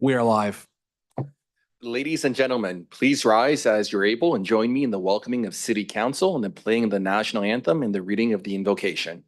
We are live. Ladies and gentlemen, please rise as you're able and join me in the welcoming of City Council and the playing of the national anthem and the reading of the invocation.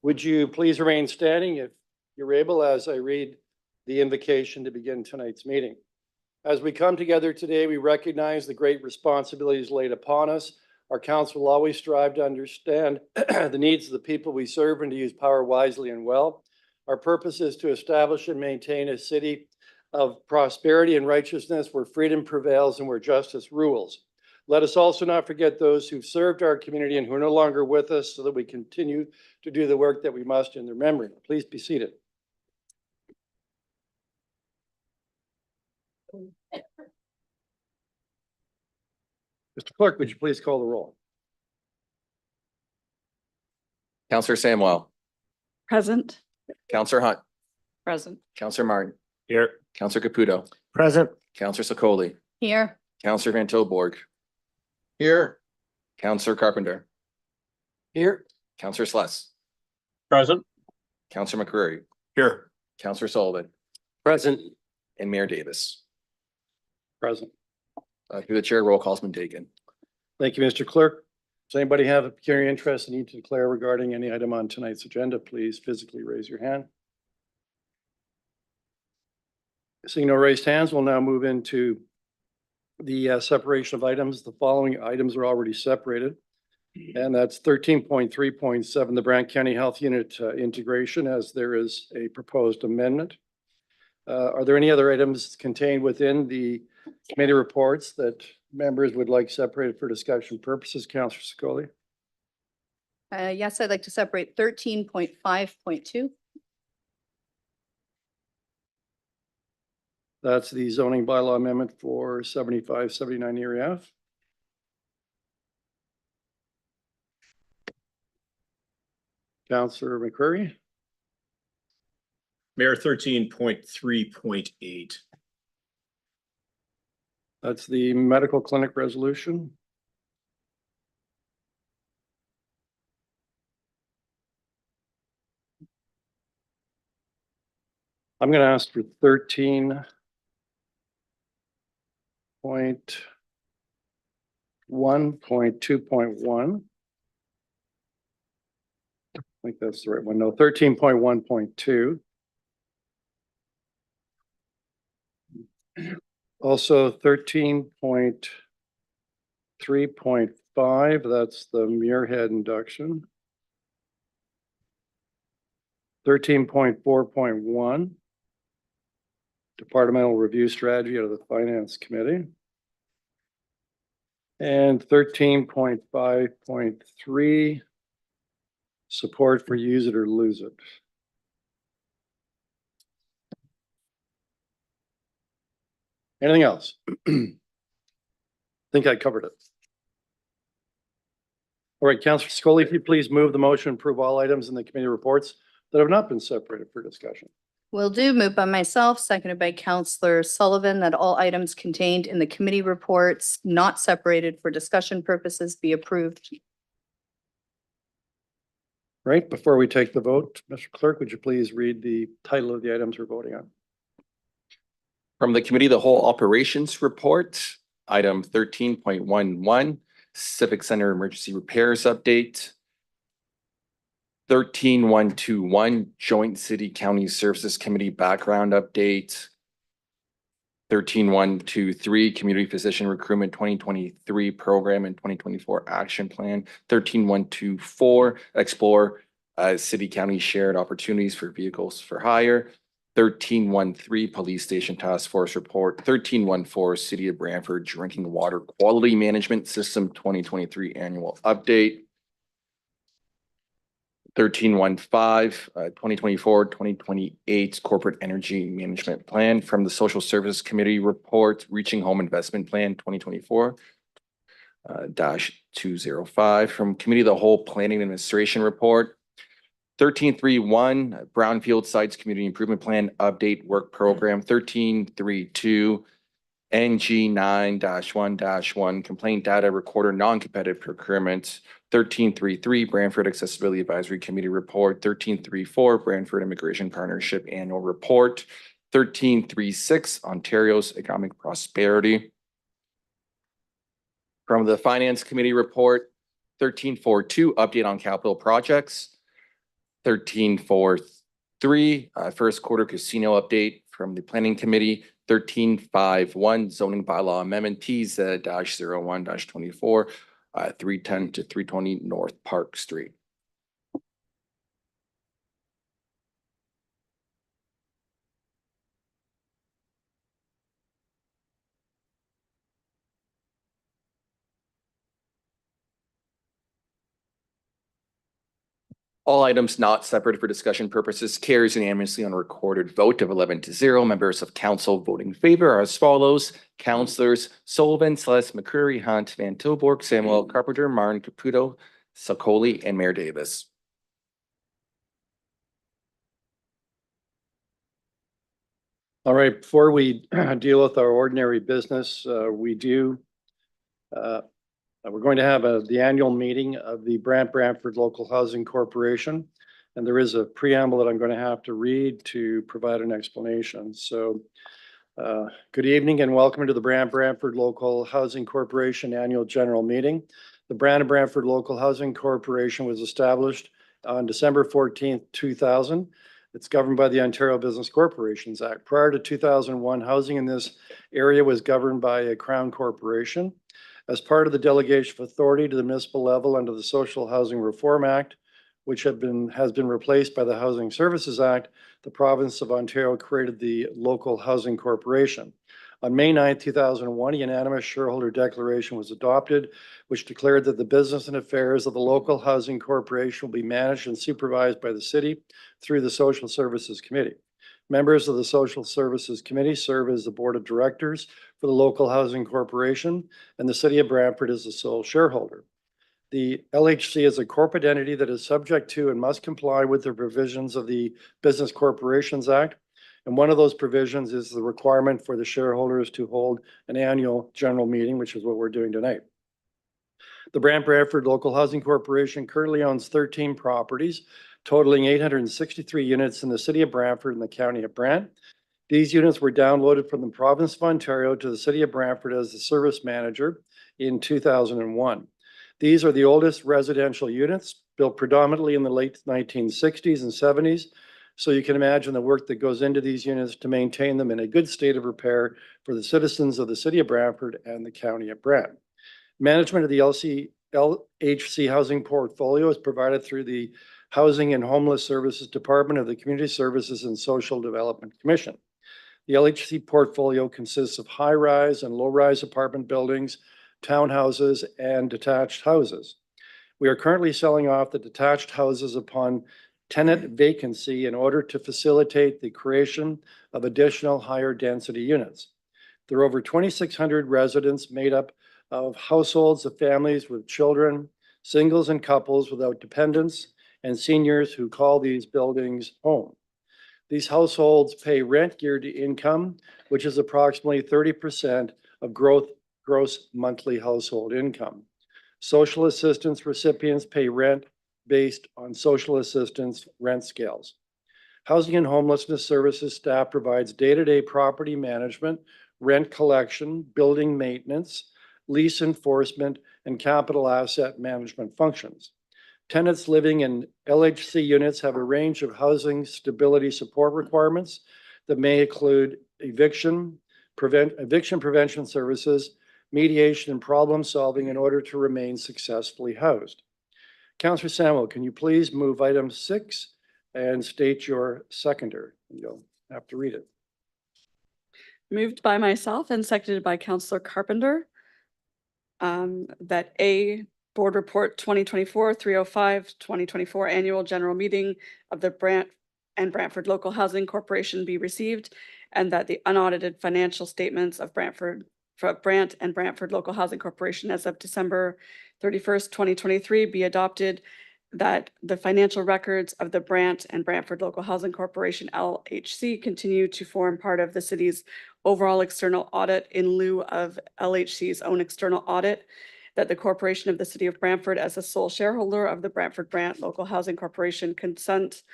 Would you please remain standing if you're able as I read the invocation to begin tonight's meeting. As we come together today, we recognize the great responsibilities laid upon us. Our council will always strive to understand the needs of the people we serve and to use power wisely and well. Our purpose is to establish and maintain a city of prosperity and righteousness where freedom prevails and where justice rules. Let us also not forget those who've served our community and who are no longer with us so that we continue to do the work that we must in their memory. Please be seated. Mr. Clerk, would you please call the roll? Councillor Samwell, Present. Councillor Hunt, Present. Councillor Martin, Here. Councillor Caputo, Present. Councillor Sokoli, Here. Councillor Van Tilborg, Here. Councillor Carpenter, Here. Councillor Sless, Present. Councillor McCreary, Here. Councillor Sullivan, Present. and Mayor Davis. Present. Through the chair, roll call's been taken. Thank you, Mr. Clerk. Does anybody have a peculiar interest and need to declare regarding any item on tonight's agenda? Please physically raise your hand. Seeing no raised hands, we'll now move into the separation of items. The following items are already separated. And that's 13.3.7, the Brant County Health Unit integration, as there is a proposed amendment. Are there any other items contained within the committee reports that members would like separated for discussion purposes? Councillor Sokoli. Yes, I'd like to separate 13.5.2. That's the zoning bylaw amendment for 7579 Erie Ave. Councillor McCreary. Mayor, 13.3.8. That's the medical clinic resolution. I'm going to ask for 13.1.2.1. I think that's the right one. No, 13.1.2. Also 13.3.5, that's the Muirhead induction. 13.4.1, departmental review strategy out of the Finance Committee. And 13.5.3, support for use it or lose it. Anything else? I think I covered it. All right, Councillor Scully, if you please move the motion, to approve all items in the committee reports that have not been separated for discussion. Will do. Moved by myself, seconded by Counselor Sullivan, that all items contained in the committee reports not separated for discussion purposes be approved. Right, before we take the vote, Mr. Clerk, would you please read the title of the items we're voting on? From the Committee of the Whole Operations Report, item 13.11, Civic Center Emergency Repairs Update. 13.121, Joint City County Services Committee Background Update. 13.123, Community Physician Recruitment 2023 Program and 2024 Action Plan. 13.124, Explore City County Shared Opportunities for Vehicles for Hire. 13.13, Police Station Task Force Report. 13.14, City of Brantford Drinking Water Quality Management System 2023 Annual Update. 13.15, 2024-2028 Corporate Energy Management Plan. From the Social Services Committee Report, Reaching Home Investment Plan 2024 -205. From Committee of the Whole Planning Administration Report. 13.31, Brownfield Sites Community Improvement Plan Update Work Program. 13.32, NG 9-1-1 Complaint Data Recorder Non-Competitive Procurement. 13.33, Brantford Accessibility Advisory Committee Report. 13.34, Brantford Immigration Partnership Annual Report. 13.36, Ontario's Economic Prosperity. From the Finance Committee Report. 13.42, Update on Capital Projects. 13.43, First Quarter Casino Update from the Planning Committee. 13.51, Zoning Bylaw Amendment TZ-01-24, 310 to 320 North Park Street. All items not separated for discussion purposes carries unanimously on a recorded vote of 11-0. Members of council voting in favor are as follows. Councillors Sullivan, Celeste, McCreary, Hunt, Van Tilburg, Samuel, Carpenter, Martin, Caputo, Sokoli, and Mayor Davis. All right, before we deal with our ordinary business, we're going to have the annual meeting of the Brantford Local Housing Corporation. And there is a preamble that I'm going to have to read to provide an explanation. So good evening and welcome to the Brantford Local Housing Corporation Annual General Meeting. The Brantford Local Housing Corporation was established on December 14th, 2000. It's governed by the Ontario Business Corporations Act. Prior to 2001, housing in this area was governed by a Crown Corporation. As part of the delegation of authority to the municipal level under the Social Housing Reform Act, which has been replaced by the Housing Services Act, the province of Ontario created the Local Housing Corporation. On May 9, 2001, a unanimous shareholder declaration was adopted, which declared that the business and affairs of the Local Housing Corporation will be managed and supervised by the city through the Social Services Committee. Members of the Social Services Committee serve as the board of directors for the Local Housing Corporation, and the City of Brantford is the sole shareholder. The LHC is a corporate entity that is subject to and must comply with the provisions of the Business Corporations Act. And one of those provisions is the requirement for the shareholders to hold an annual general meeting, which is what we're doing tonight. The Brantford Local Housing Corporation currently owns 13 properties, totaling 863 units in the City of Brantford and the County of Brant. These units were downloaded from the province of Ontario to the City of Brantford as the service manager in 2001. These are the oldest residential units, built predominantly in the late 1960s and 70s. So you can imagine the work that goes into these units to maintain them in a good state of repair for the citizens of the City of Brantford and the County of Brant. Management of the LHC housing portfolio is provided through the Housing and Homeless Services Department of the Community Services and Social Development Commission. The LHC portfolio consists of high-rise and low-rise apartment buildings, townhouses, and detached houses. We are currently selling off the detached houses upon tenant vacancy in order to facilitate the creation of additional higher density units. There are over 2,600 residents made up of households of families with children, singles and couples without dependents, and seniors who call these buildings home. These households pay rent geared to income, which is approximately 30% of gross monthly household income. Social assistance recipients pay rent based on social assistance rent scales. Housing and Homelessness Services staff provides day-to-day property management, rent collection, building maintenance, lease enforcement, and capital asset management functions. Tenants living in LHC units have a range of housing stability support requirements that may include eviction prevention services, mediation, and problem solving in order to remain successfully housed. Councillor Samuel, can you please move item 6 and state your seconder? You'll have to read it. Moved by myself and seconded by Councillor Carpenter. That A, Board Report 2024-305, 2024 Annual General Meeting of the Brant and Brantford Local Housing Corporation be received, and that the unaudited financial statements of Brant and Brantford Local Housing Corporation as of December 31st, 2023 be adopted, that the financial records of the Brant and Brantford Local Housing Corporation LHC continue to form part of the city's overall external audit in lieu of LHC's own external audit, that the corporation of the city of Brantford as a sole shareholder of the Brantford Brant Local Housing Corporation consent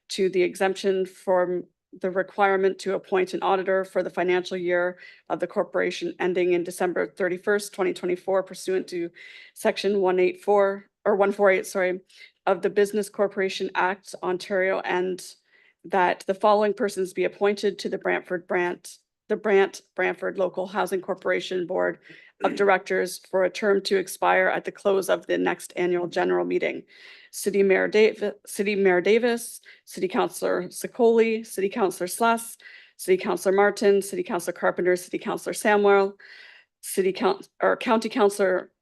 to the exemption from the requirement to appoint an auditor for the financial year of the corporation ending in December 31st, 2024 pursuant to section 148, of the Business Corporation Act, Ontario, and that the following persons be appointed to the Brantford Local Housing Corporation Board of Directors for a term to expire at the close of the next annual general meeting. City Mayor Davis, City Councillor Sicoli, City Councillor Sluss, City Councillor Martin, City Councillor Carpenter, City Councillor Samuel,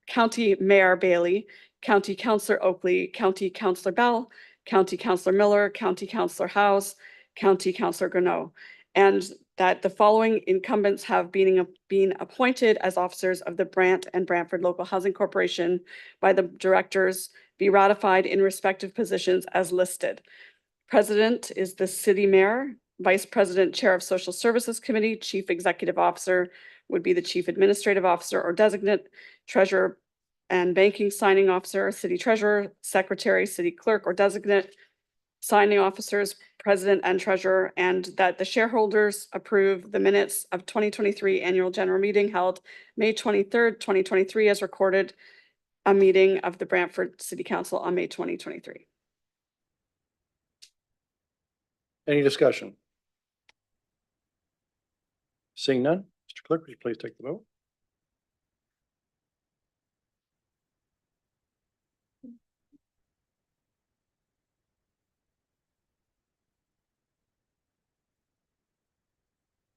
County Mayor Bailey, County Councillor Oakley, County Councillor Bell, County Councillor Miller, County Councillor House, County Councillor Greneau, and that the following incumbents have been appointed as officers of the Brant and Brantford Local Housing Corporation by the directors be ratified in respective positions as listed. President is the City Mayor, Vice President, Chair of Social Services Committee, Chief Executive Officer would be the Chief Administrative Officer or Designate, Treasurer and Banking Signing Officer, City Treasurer, Secretary, City Clerk or Designate, Signing Officers, President and Treasurer, and that the shareholders approve the minutes of 2023 Annual General Meeting held May 23rd, 2023 as recorded, a meeting of the Brantford City Council on May 2023. Any discussion? Seeing none, Mr. Clerk, would you please take the vote?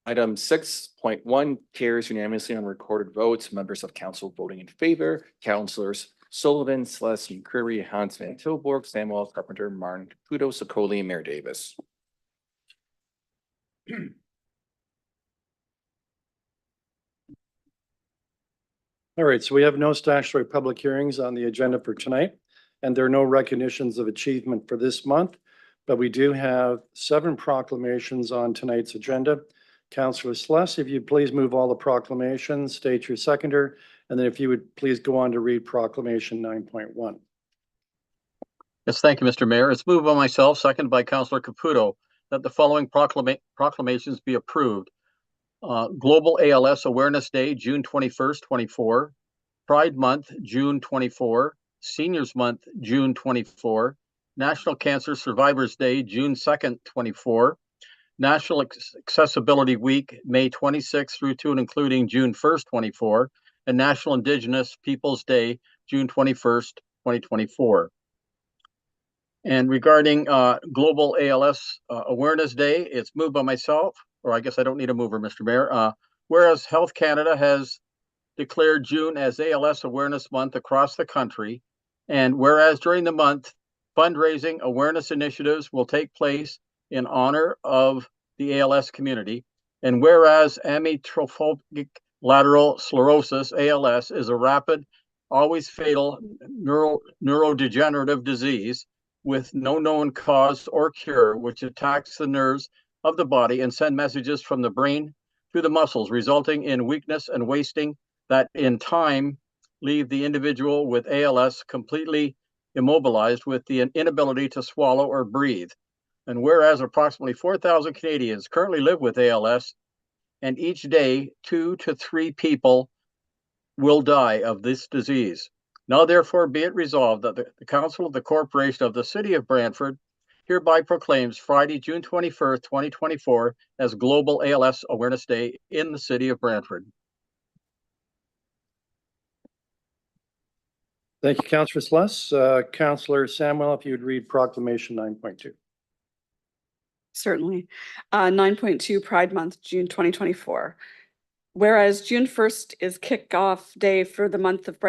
Item 6.1 carries unanimously on recorded votes. Members of council voting in favor, Councillors Sullivan, Celeste, Curry, Hans Van Tilburg, Samuel, Carpenter, Martin, Caputo, Sicoli, and Mayor Davis. All right, so we have no statutory public hearings on the agenda for tonight, and there are no recognitions of achievement for this month, but we do have 7 proclamations on tonight's agenda. Councillor Sluss, if you please move all the proclamations, state your seconder, and then if you would please go on to read proclamation 9.1. Yes, thank you, Mr. Mayor. It's moved by myself, seconded by Councillor Caputo, that the following proclamations be approved. Global ALS Awareness Day, June 21st, 24. Pride Month, June 24. Seniors Month, June 24. National Cancer Survivors Day, June 2nd, 24. National Accessibility Week, May 26th through to and including June 1st, 24, and National Indigenous Peoples Day, June 21st, 2024. And regarding Global ALS Awareness Day, it's moved by myself, or I guess I don't need a mover, Mr. Mayor. Whereas Health Canada has declared June as ALS Awareness Month across the country, and whereas during the month, fundraising awareness initiatives will take place in honor of the ALS community. And whereas amyotrophic lateral sclerosis, ALS, is a rapid always fatal neurodegenerative disease with no known cause or cure, which attacks the nerves of the body and send messages from the brain to the muscles, resulting in weakness and wasting that in time leave the individual with ALS completely immobilized with the inability to swallow or breathe. And whereas approximately 4,000 Canadians currently live with ALS, and each day 2 to 3 people will die of this disease. Now therefore be it resolved that the Council of the Corporation of the City of Brantford hereby proclaims Friday, June 21st, 2024 as Global ALS Awareness Day in the City of Brantford. Thank you, Councillor Sluss. Councillor Samuel, if you would read proclamation 9.2. Certainly. 9.2 Pride Month, June 2024. Whereas June 1st is kickoff day for the month of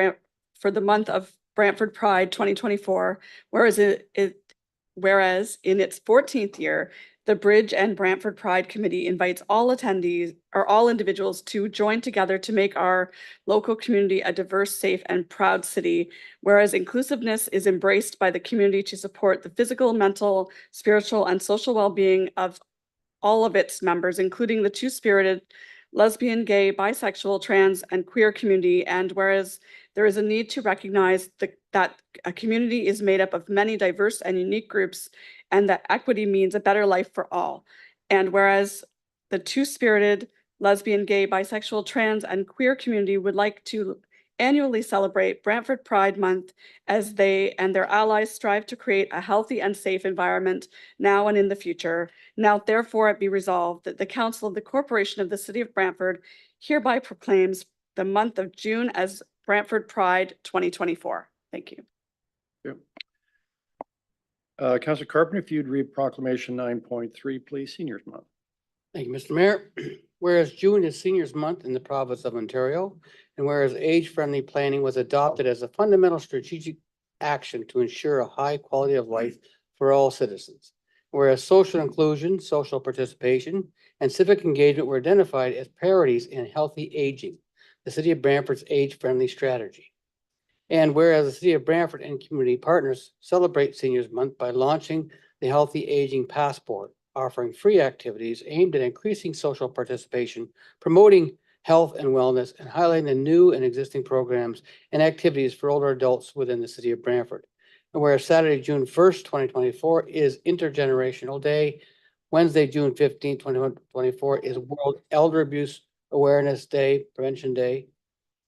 Brantford Pride 2024, whereas in its 14th year, the Bridge and Brantford Pride Committee invites all attendees or all individuals to join together to make our local community a diverse, safe, and proud city, whereas inclusiveness is embraced by the community to support the physical, mental, spiritual, and social well-being of all of its members, including the two-spirited, lesbian, gay, bisexual, trans, and queer community, and whereas there is a need to recognize that a community is made up of many diverse and unique groups, and that equity means a better life for all. And whereas the two-spirited, lesbian, gay, bisexual, trans, and queer community would like to annually celebrate Brantford Pride Month as they and their allies strive to create a healthy and safe environment now and in the future. Now therefore it be resolved that the Council of the Corporation of the City of Brantford hereby proclaims the month of June as Brantford Pride 2024. Thank you. Councillor Carpenter, if you'd read proclamation 9.3, please, Seniors Month. Thank you, Mr. Mayor. Whereas June is Seniors Month in the province of Ontario, and whereas age-friendly planning was adopted as a fundamental strategic action to ensure a high quality of life for all citizens. Whereas social inclusion, social participation, and civic engagement were identified as priorities in healthy aging, the City of Brantford's age-friendly strategy. And whereas the City of Brantford and community partners celebrate Seniors Month by launching the Healthy Aging Passport, offering free activities aimed at increasing social participation, promoting health and wellness, and highlighting the new and existing programs and activities for older adults within the City of Brantford. And whereas Saturday, June 1st, 2024 is Intergenerational Day, Wednesday, June 15th, 2024 is World Elder Abuse Awareness Day, Prevention Day,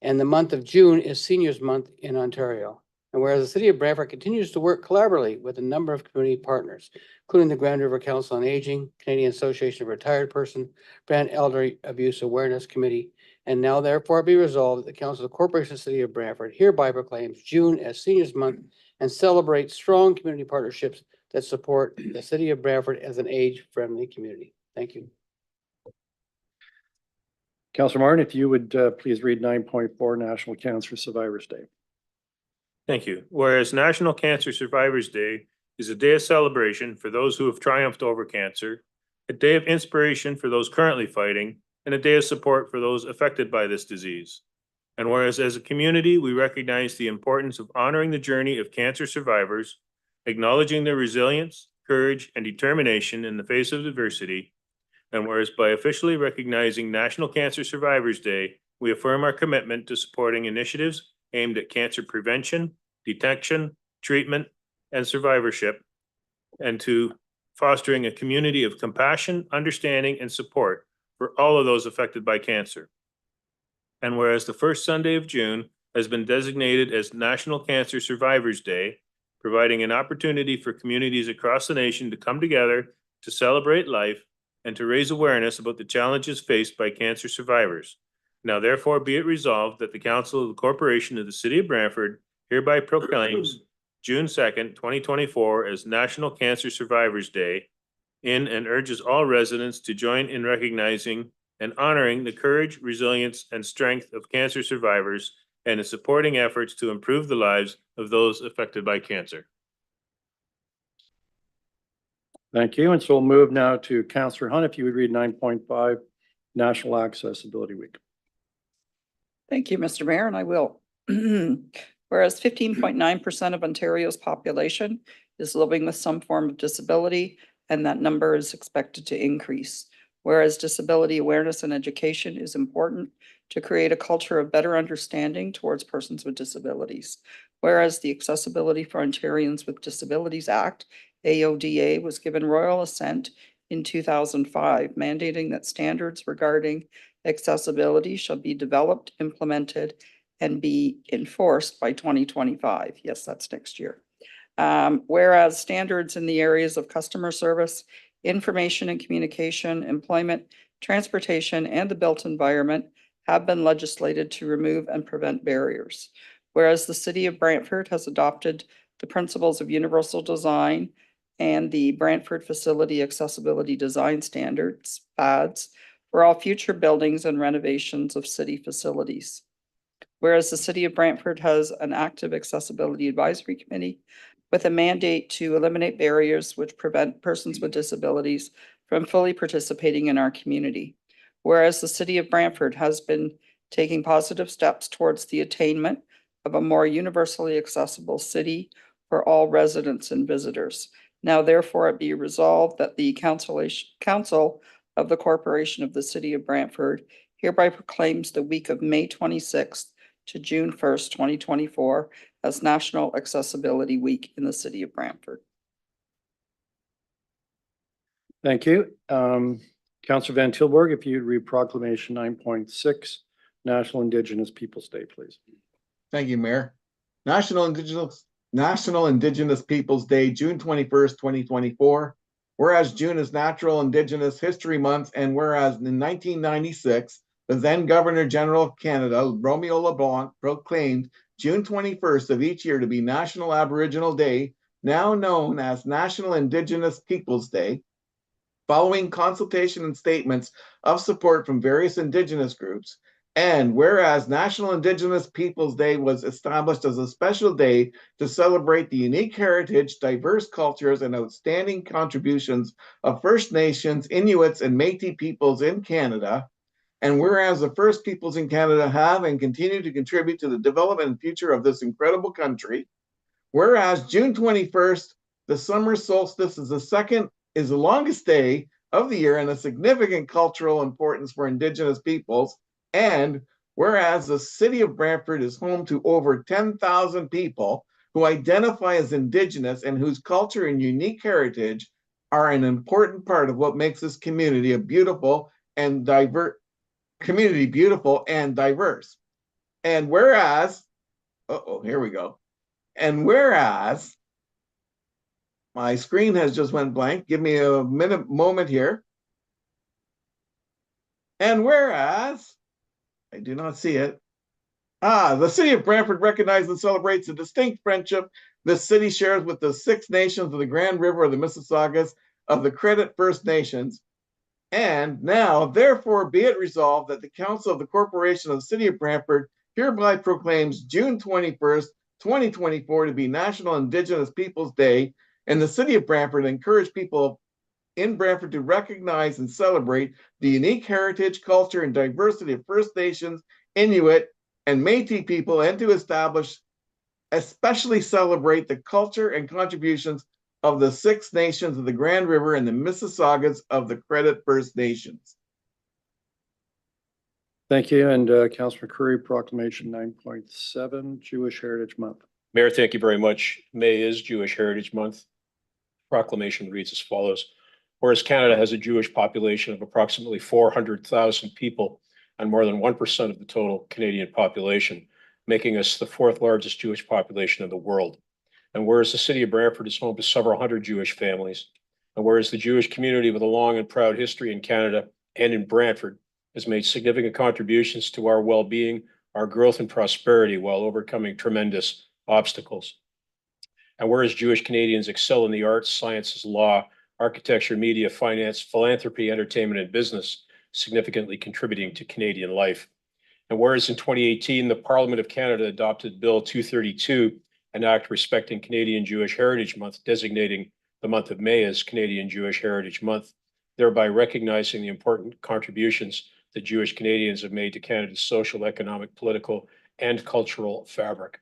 and the month of June is Seniors Month in Ontario. And whereas the City of Brantford continues to work collaboratively with a number of community partners, including the Grand River Council on Aging, Canadian Association of Retired Persons, Brant Elder Abuse Awareness Committee, and now therefore be resolved that the Council of the Corporation of the City of Brantford hereby proclaims June as Seniors Month and celebrates strong community partnerships that support the City of Brantford as an age-friendly community. Thank you. Councillor Martin, if you would please read 9.4, National Cancer Survivors Day. Thank you. Whereas National Cancer Survivors Day is a day of celebration for those who have triumphed over cancer, a day of inspiration for those currently fighting, and a day of support for those affected by this disease. And whereas as a community, we recognize the importance of honoring the journey of cancer survivors, acknowledging their resilience, courage, and determination in the face of adversity, and whereas by officially recognizing National Cancer Survivors Day, we affirm our commitment to supporting initiatives aimed at cancer prevention, detection, treatment, and survivorship, and to fostering a community of compassion, understanding, and support for all of those affected by cancer. And whereas the first Sunday of June has been designated as National Cancer Survivors Day, providing an opportunity for communities across the nation to come together to celebrate life and to raise awareness about the challenges faced by cancer survivors. Now therefore be it resolved that the Council of the Corporation of the City of Brantford hereby proclaims June 2nd, 2024 as National Cancer Survivors Day and urges all residents to join in recognizing and honoring the courage, resilience, and strength of cancer survivors and in supporting efforts to improve the lives of those affected by cancer. Thank you. And so we'll move now to Councillor Hunt, if you would read 9.5, National Accessibility Week. Thank you, Mr. Mayor, and I will. Whereas 15.9% of Ontario's population is living with some form of disability, and that number is expected to increase. Whereas disability awareness and education is important to create a culture of better understanding towards persons with disabilities. Whereas the Accessibility for Ontarians with Disabilities Act, AODA, was given royal assent in 2005, mandating that standards regarding accessibility shall be developed, implemented, and be enforced by 2025. Yes, that's next year. Whereas standards in the areas of customer service, information and communication, employment, transportation, and the built environment have been legislated to remove and prevent barriers. Whereas the City of Brantford has adopted the principles of universal design and the Brantford Facility Accessibility Design Standards, PADS, for all future buildings and renovations of city facilities. Whereas the City of Brantford has an active accessibility advisory committee with a mandate to eliminate barriers which prevent persons with disabilities from fully participating in our community. Whereas the City of Brantford has been taking positive steps towards the attainment of a more universally accessible city for all residents and visitors. Now therefore it be resolved that the Council of the Corporation of the City of Brantford hereby proclaims the week of May 26th to June 1st, 2024 as National Accessibility Week in the City of Brantford. Thank you. Councillor Van Tilburg, if you'd read proclamation 9.6, National Indigenous Peoples' Day, please. Thank you, Mayor. National Indigenous Peoples' Day, June 21st, 2024. Whereas June is Natural Indigenous History Month, and whereas in 1996, the then Governor General of Canada, Romeo LeBlanc, proclaimed June 21st of each year to be National Aboriginal Day, now known as National Indigenous Peoples' Day. Following consultation and statements of support from various Indigenous groups, and whereas National Indigenous Peoples' Day was established as a special day to celebrate the unique heritage, diverse cultures, and outstanding contributions of First Nations, Inuits, and Métis peoples in Canada, and whereas the First Peoples in Canada have and continue to contribute to the development and future of this incredible country, whereas June 21st, the summer solstice is the longest day of the year and a significant cultural importance for Indigenous peoples, and whereas the City of Brantford is home to over 10,000 people who identify as Indigenous and whose culture and unique heritage are an important part of what makes this community a beautiful and diverse. And whereas, here we go. And whereas, my screen has just went blank. Give me a moment here. And whereas, I do not see it. The City of Brantford recognizes and celebrates the distinct friendship this city shares with the Six Nations of the Grand River of the Mississaugas of the Credit First Nations. And now, therefore, be it resolved that the Council of the Corporation of the City of Brantford hereby proclaims June 21st, 2024 to be National Indigenous Peoples' Day, and the City of Brantford encourage people in Brantford to recognize and celebrate the unique heritage, culture, and diversity of First Nations, Inuit, and Métis people, and to especially celebrate the culture and contributions of the Six Nations of the Grand River and the Mississaugas of the Credit First Nations. Thank you. And Councillor Curry, proclamation 9.7, Jewish Heritage Month. Mayor, thank you very much. May is Jewish Heritage Month. Proclamation reads as follows. Whereas Canada has a Jewish population of approximately 400,000 people and more than 1% of the total Canadian population, making us the fourth largest Jewish population in the world. And whereas the City of Brantford is home to several hundred Jewish families, and whereas the Jewish community with a long and proud history in Canada and in Brantford has made significant contributions to our well-being, our growth and prosperity while overcoming tremendous obstacles. And whereas Jewish Canadians excel in the arts, sciences, law, architecture, media, finance, philanthropy, entertainment, and business, significantly contributing to Canadian life. And whereas in 2018, the Parliament of Canada adopted Bill 232, an act respecting Canadian Jewish Heritage Month, designating the month of May as Canadian Jewish Heritage Month, thereby recognizing the important contributions that Jewish Canadians have made to Canada's social, economic, political, and cultural fabric.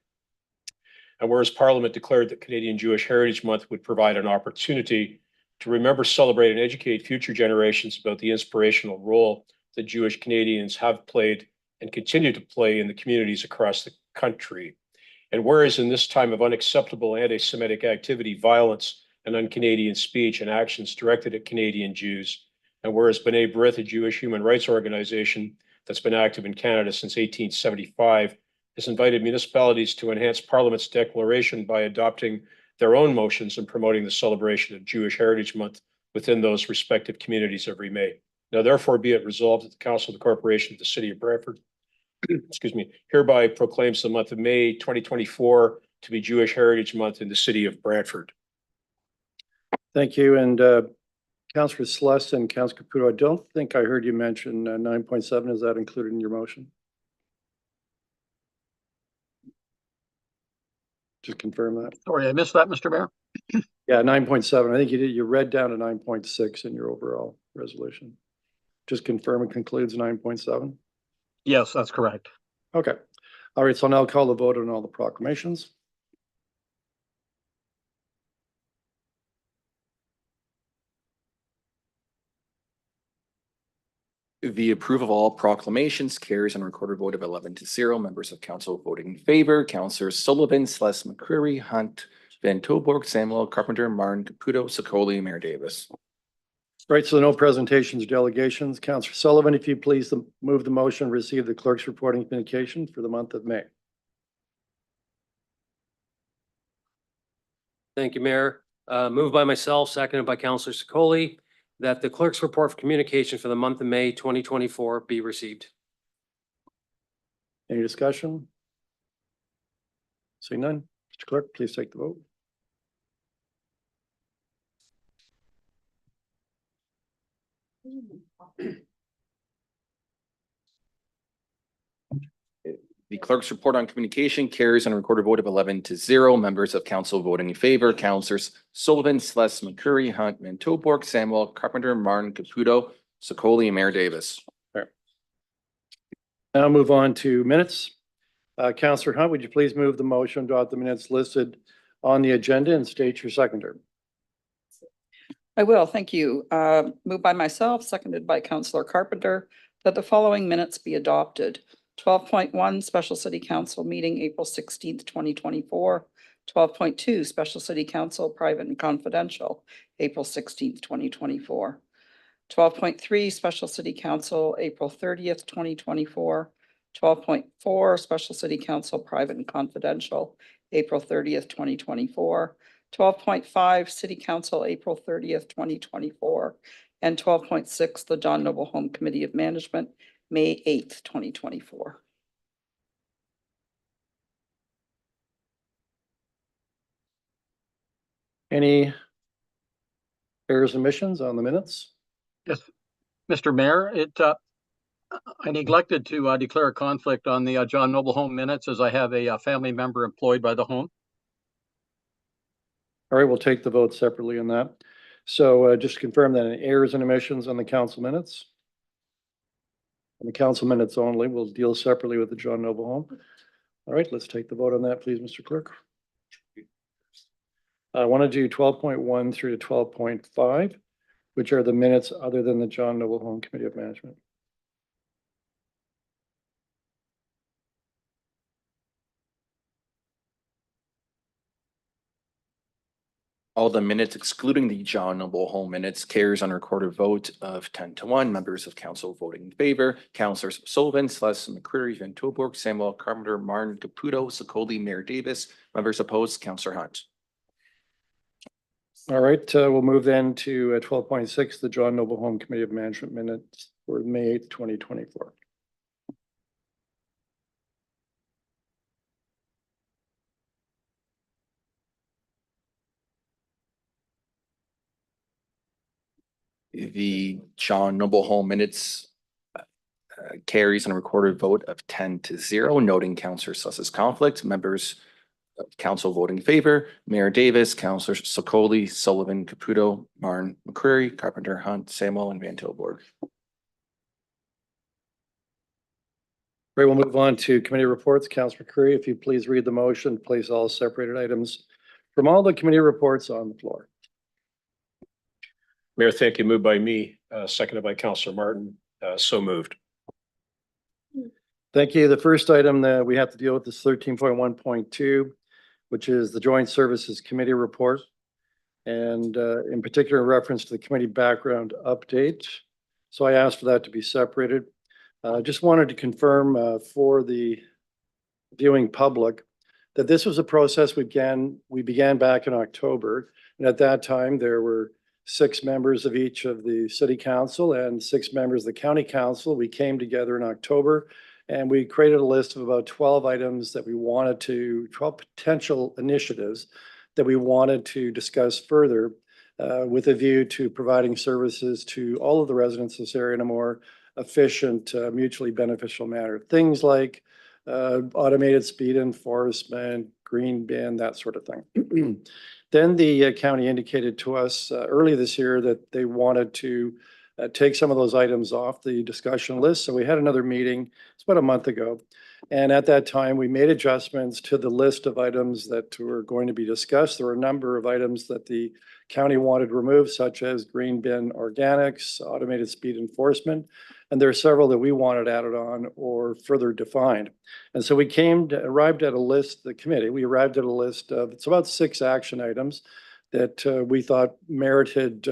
And whereas Parliament declared that Canadian Jewish Heritage Month would provide an opportunity to remember, celebrate, and educate future generations about the inspirational role that Jewish Canadians have played and continue to play in the communities across the country. And whereas in this time of unacceptable anti-Semitic activity, violence, and un-Canadian speech and actions directed at Canadian Jews, and whereas B'nai B'rith, a Jewish human rights organization that's been active in Canada since 1875, has invited municipalities to enhance Parliament's declaration by adopting their own motions and promoting the celebration of Jewish Heritage Month within those respective communities every May. Now, therefore, be it resolved that the Council of the Corporation of the City of Brantford, excuse me, hereby proclaims the month of May 2024 to be Jewish Heritage Month in the City of Brantford. Thank you. And Councillor Sluss and Councillor Caputo, I don't think I heard you mention 9.7. Is that included in your motion? Just confirm that. Sorry, I missed that, Mr. Mayor. Yeah, 9.7. I think you read down to 9.6 in your overall resolution. Just confirm it concludes 9.7. Yes, that's correct. Okay. All right. So now I'll call the vote on all the proclamations. The approval of all proclamations carries on a recorded vote of 11-0. Members of council voting in favor, Councillors Sullivan, Sless, McCreary, Hunt, Van Tilburg, Samuel, Carpenter, Martin, Caputo, Sokoli, Mayor Davis. Right. So no presentations, delegations. Councillor Sullivan, if you please move the motion, receive the clerk's reporting communication for the month of May. Thank you, Mayor. Moved by myself, seconded by Councillor Sokoli, that the clerk's report for communication for the month of May 2024 be received. Any discussion? Seeing none. Mr. Clerk, please take the vote. The clerk's report on communication carries on a recorded vote of 11-0. Members of council voting in favor, Councillors Sullivan, Sless, McCreary, Hunt, Van Tilburg, Samuel, Carpenter, Martin, Caputo, Sokoli, and Mayor Davis. Now move on to minutes. Councillor Hunt, would you please move the motion to adopt the minutes listed on the agenda and state your seconder? I will, thank you. Moved by myself, seconded by Councillor Carpenter, that the following minutes be adopted. 12.1 Special City Council Meeting, April 16th, 2024. 12.2 Special City Council Private and Confidential, April 16th, 2024. 12.3 Special City Council, April 30th, 2024. 12.4 Special City Council Private and Confidential, April 30th, 2024. 12.5 City Council, April 30th, 2024. And 12.6 the John Noble Home Committee of Management, May 8th, 2024. Any errors and omissions on the minutes? Yes, Mr. Mayor, I neglected to declare a conflict on the John Noble Home minutes as I have a family member employed by the home. All right, we'll take the vote separately on that. So just to confirm that any errors and omissions on the council minutes? On the council minutes only, we'll deal separately with the John Noble Home. All right, let's take the vote on that, please, Mr. Clerk. I want to do 12.1 through to 12.5, which are the minutes other than the John Noble Home Committee of Management. All the minutes excluding the John Noble Home minutes carries on a recorded vote of 10-1. Members of council voting in favor, Councillors Sullivan, Sless, McCreary, Van Tilburg, Samuel, Carpenter, Martin, Caputo, Sokoli, Mayor Davis. Members opposed, Councillor Hunt. All right, we'll move then to 12.6, the John Noble Home Committee of Management minutes for May 8th, 2024. The John Noble Home minutes carries on a recorded vote of 10-0, noting Councillor Sless's conflict. Members of council voting in favor, Mayor Davis, Councillors Sokoli, Sullivan, Caputo, Martin, McCreary, Carpenter, Hunt, Samuel, and Van Tilburg. Great, we'll move on to committee reports. Councillor McCreary, if you please read the motion, place all separated items from all the committee reports on the floor. Mayor, thank you. Moved by me, seconded by Councillor Martin. So moved. Thank you. The first item that we have to deal with is 13.1.2, which is the Joint Services Committee report. And in particular, in reference to the committee background update. So I asked for that to be separated. Just wanted to confirm for the viewing public that this was a process we began back in October. And at that time, there were 6 members of each of the city council and 6 members of the county council. We came together in October and we created a list of about 12 items that we wanted to, 12 potential initiatives that we wanted to discuss further with a view to providing services to all of the residents of this area in a more efficient, mutually beneficial manner. Things like automated speed enforcement, green bin, that sort of thing. Then the county indicated to us early this year that they wanted to take some of those items off the discussion list. So we had another meeting, it's about a month ago. And at that time, we made adjustments to the list of items that were going to be discussed. There were a number of items that the county wanted removed, such as green bin organics, automated speed enforcement. And there are several that we wanted added on or further defined. And so we arrived at a list, the committee, we arrived at a list of, it's about 6 action items that we thought merited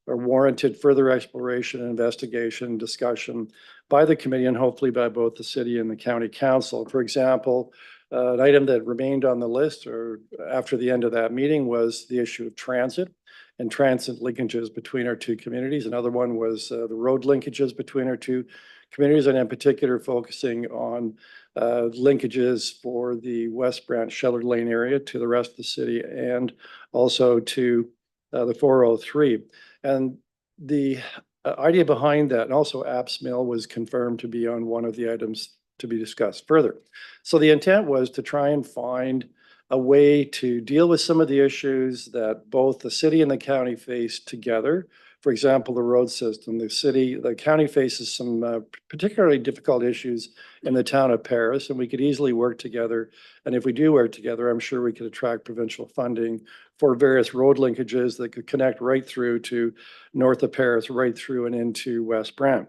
or warranted further exploration, investigation, discussion by the committee and hopefully by both the city and the county council. For example, an item that remained on the list or after the end of that meeting was the issue of transit and transit linkages between our 2 communities. Another one was the road linkages between our 2 communities, and in particular focusing on linkages for the West Branch Shellard Lane area to the rest of the city and also to the 403. And the idea behind that, and also Apps Mill was confirmed to be on one of the items to be discussed further. So the intent was to try and find a way to deal with some of the issues that both the city and the county face together. For example, the road system, the county faces some particularly difficult issues in the town of Paris, and we could easily work together. And if we do work together, I'm sure we could attract provincial funding for various road linkages that could connect right through to north of Paris, right through and into West Branch.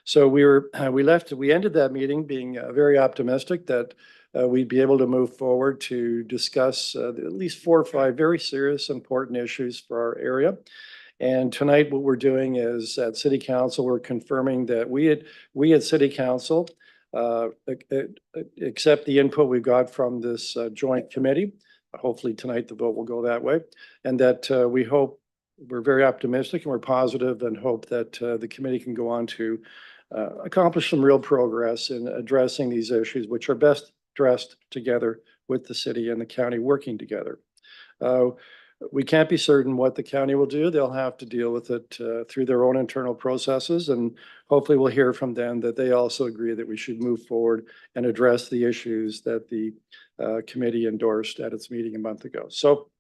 So we ended that meeting being very optimistic that we'd be able to move forward to discuss at least 4 or 5 very serious, important issues for our area. And tonight, what we're doing is at City Council, we're confirming that we at City Council accept the input we've got from this joint committee. Hopefully tonight the vote will go that way, and that we're very optimistic and we're positive and hope that the committee can go on to accomplish some real progress in addressing these issues, which are best addressed together with the city and the county working together. We can't be certain what the county will do. They'll have to deal with it through their own internal processes, and hopefully we'll hear from them that they also agree that we should move forward and address the issues that the committee endorsed at its meeting a month ago. So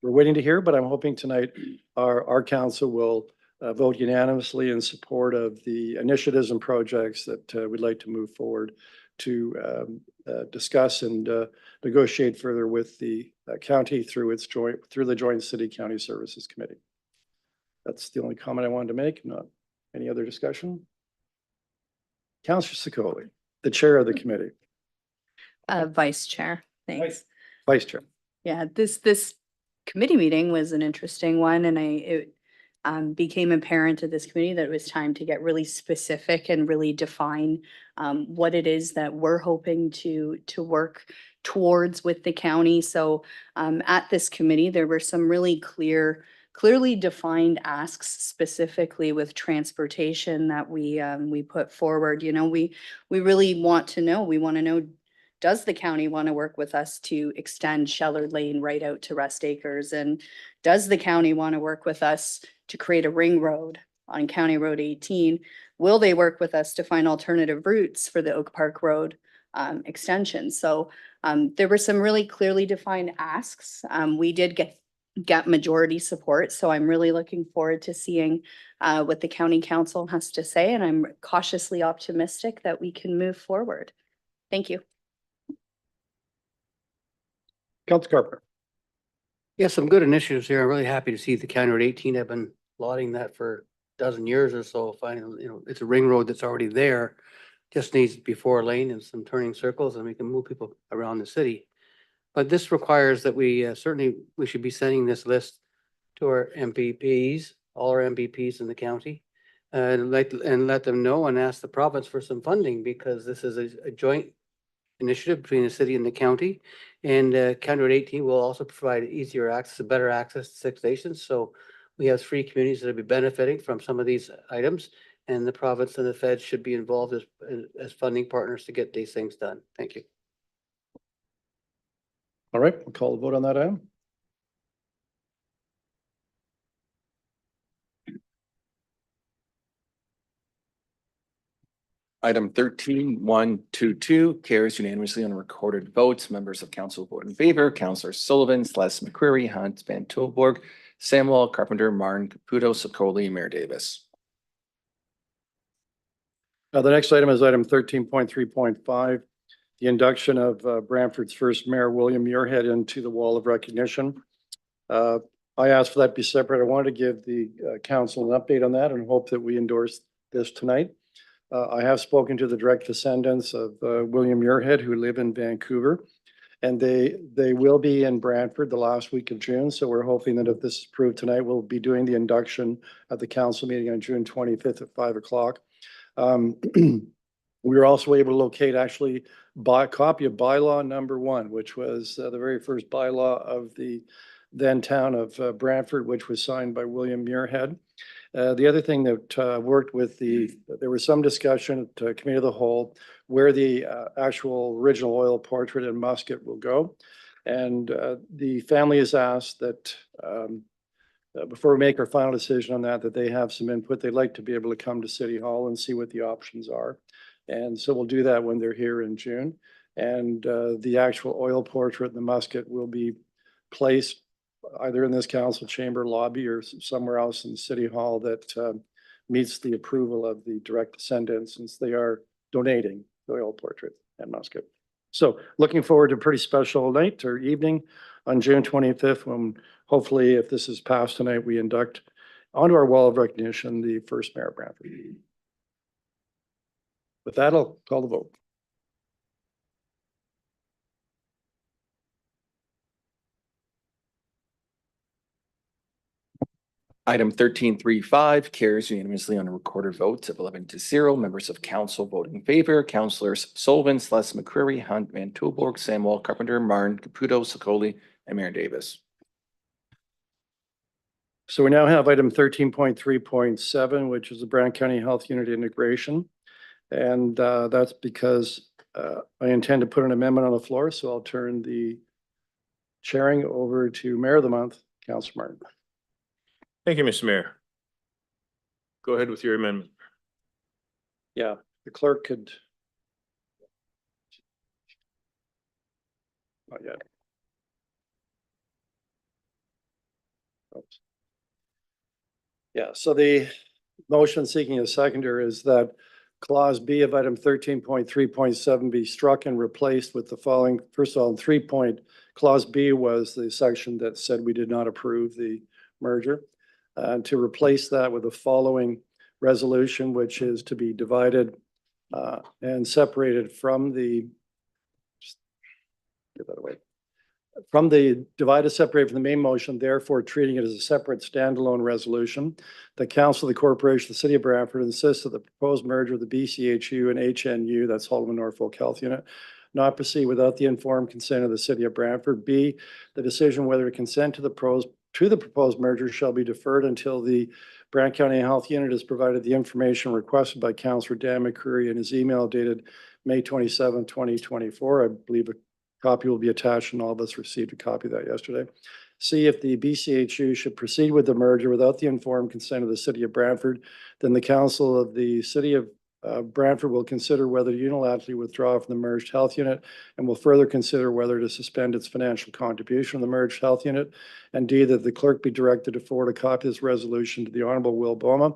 we're waiting to hear, but I'm hoping tonight our council will vote unanimously in support of the initiatives and projects that we'd like to move forward to discuss and negotiate further with the county through the Joint City County Services Committee. That's the only comment I wanted to make. Not any other discussion. Councillor Sikoli, the chair of the committee. Vice Chair, thanks. Vice Chair. Yeah, this committee meeting was an interesting one, and it became apparent to this committee that it was time to get really specific and really define what it is that we're hoping to work towards with the county. So at this committee, there were some really clearly defined asks specifically with transportation that we put forward. You know, we really want to know, does the county want to work with us to extend Shellard Lane right out to Rest Acres? And does the county want to work with us to create a ring road on County Road 18? Will they work with us to find alternative routes for the Oak Park Road extension? So there were some really clearly defined asks. We did get get majority support. So I'm really looking forward to seeing what the county council has to say, and I'm cautiously optimistic that we can move forward. Thank you. Councilor Carpenter. Yes, some good initiatives here. I'm really happy to see the County Road 18. I've been lauding that for a dozen years or so. Finding, it's a ring road that's already there. Just needs to be 4 lane and some turning circles, and we can move people around the city. But this requires that we certainly, we should be sending this list to our MPPs, all our MPPs in the county. And let them know and ask the province for some funding, because this is a joint initiative between the city and the county. And County Road 18 will also provide easier access, better access to 6 stations. So we have 3 communities that will be benefiting from some of these items. And the province and the Fed should be involved as funding partners to get these things done. Thank you. All right, we'll call the vote on that item. Item 13-122 carries unanimously on recorded votes. Members of council vote in favor. Councillor Sullivan, Celeste McCreary, Hunt, Van Tilburg, Samuel, Carpenter, Martin, Caputo, Sokoli, Mayor Davis. The next item is item 13.3.5, the induction of Brantford's first mayor, William Muirhead, into the Wall of Recognition. I asked for that to be separate. I wanted to give the council an update on that and hope that we endorse this tonight. I have spoken to the direct descendants of William Muirhead, who live in Vancouver, and they will be in Brantford the last week of June. So we're hoping that if this is approved tonight, we'll be doing the induction at the council meeting on June 25th at 5 o'clock. We were also able to locate actually a copy of bylaw number 1, which was the very first bylaw of the then town of Brantford, which was signed by William Muirhead. The other thing that worked with there was some discussion at Committee of the Whole where the actual original oil portrait and musket will go. And the family has asked that before we make our final decision on that they have some input. They'd like to be able to come to City Hall and see what the options are. And so we'll do that when they're here in June. And the actual oil portrait and the musket will be placed either in this council chamber lobby or somewhere else in City Hall that meets the approval of the direct descendants, since they are donating the oil portrait and musket. So looking forward to a pretty special night or evening on June 25th, when hopefully, if this is passed tonight, we induct onto our Wall of Recognition the first mayor of Brantford. With that, I'll call the vote. Item 13.3.5 carries unanimously on a recorded vote of 11-0. Members of council vote in favor. Councillors Sullivan, Celeste McCreary, Hunt, Van Tilburg, Samuel, Carpenter, Martin, Caputo, Sokoli, and Mayor Davis. So we now have item 13.3.7, which is the Brown County Health Unit integration. And that's because I intend to put an amendment on the floor. So I'll turn the chairing over to Mayor of the Month, Councillor Martin. Thank you, Mr. Mayor. Go ahead with your amendment. Yeah, the clerk could. Not yet. Oops. Yeah, so the motion seeking a seconder is that Clause B of item 13.3.7 be struck and replaced with the following. First of all, Clause B was the section that said we did not approve the merger. To replace that with the following resolution, which is to be divided and separated from the, just get that away, from the divided, separated from the main motion, therefore treating it as a separate standalone resolution. The Council of the Corporation of the City of Brantford insists that the proposed merger of the BCHU and HNU, that's Haldimand Norfolk Health Unit, not proceed without the informed consent of the City of Brantford. B, the decision whether to consent to the proposed merger shall be deferred until the Brown County Health Unit has provided the information requested by Councillor Dan McCreary in his email dated May 27, 2024. I believe a copy will be attached, and all of us received a copy of that yesterday. C, if the BCHU should proceed with the merger without the informed consent of the City of Brantford, then the Council of the City of Brantford will consider whether to unilaterally withdraw from the merged health unit and will further consider whether to suspend its financial contribution to the merged health unit. And D, that the clerk be directed to forward a copy of this resolution to the Honorable Will Boma,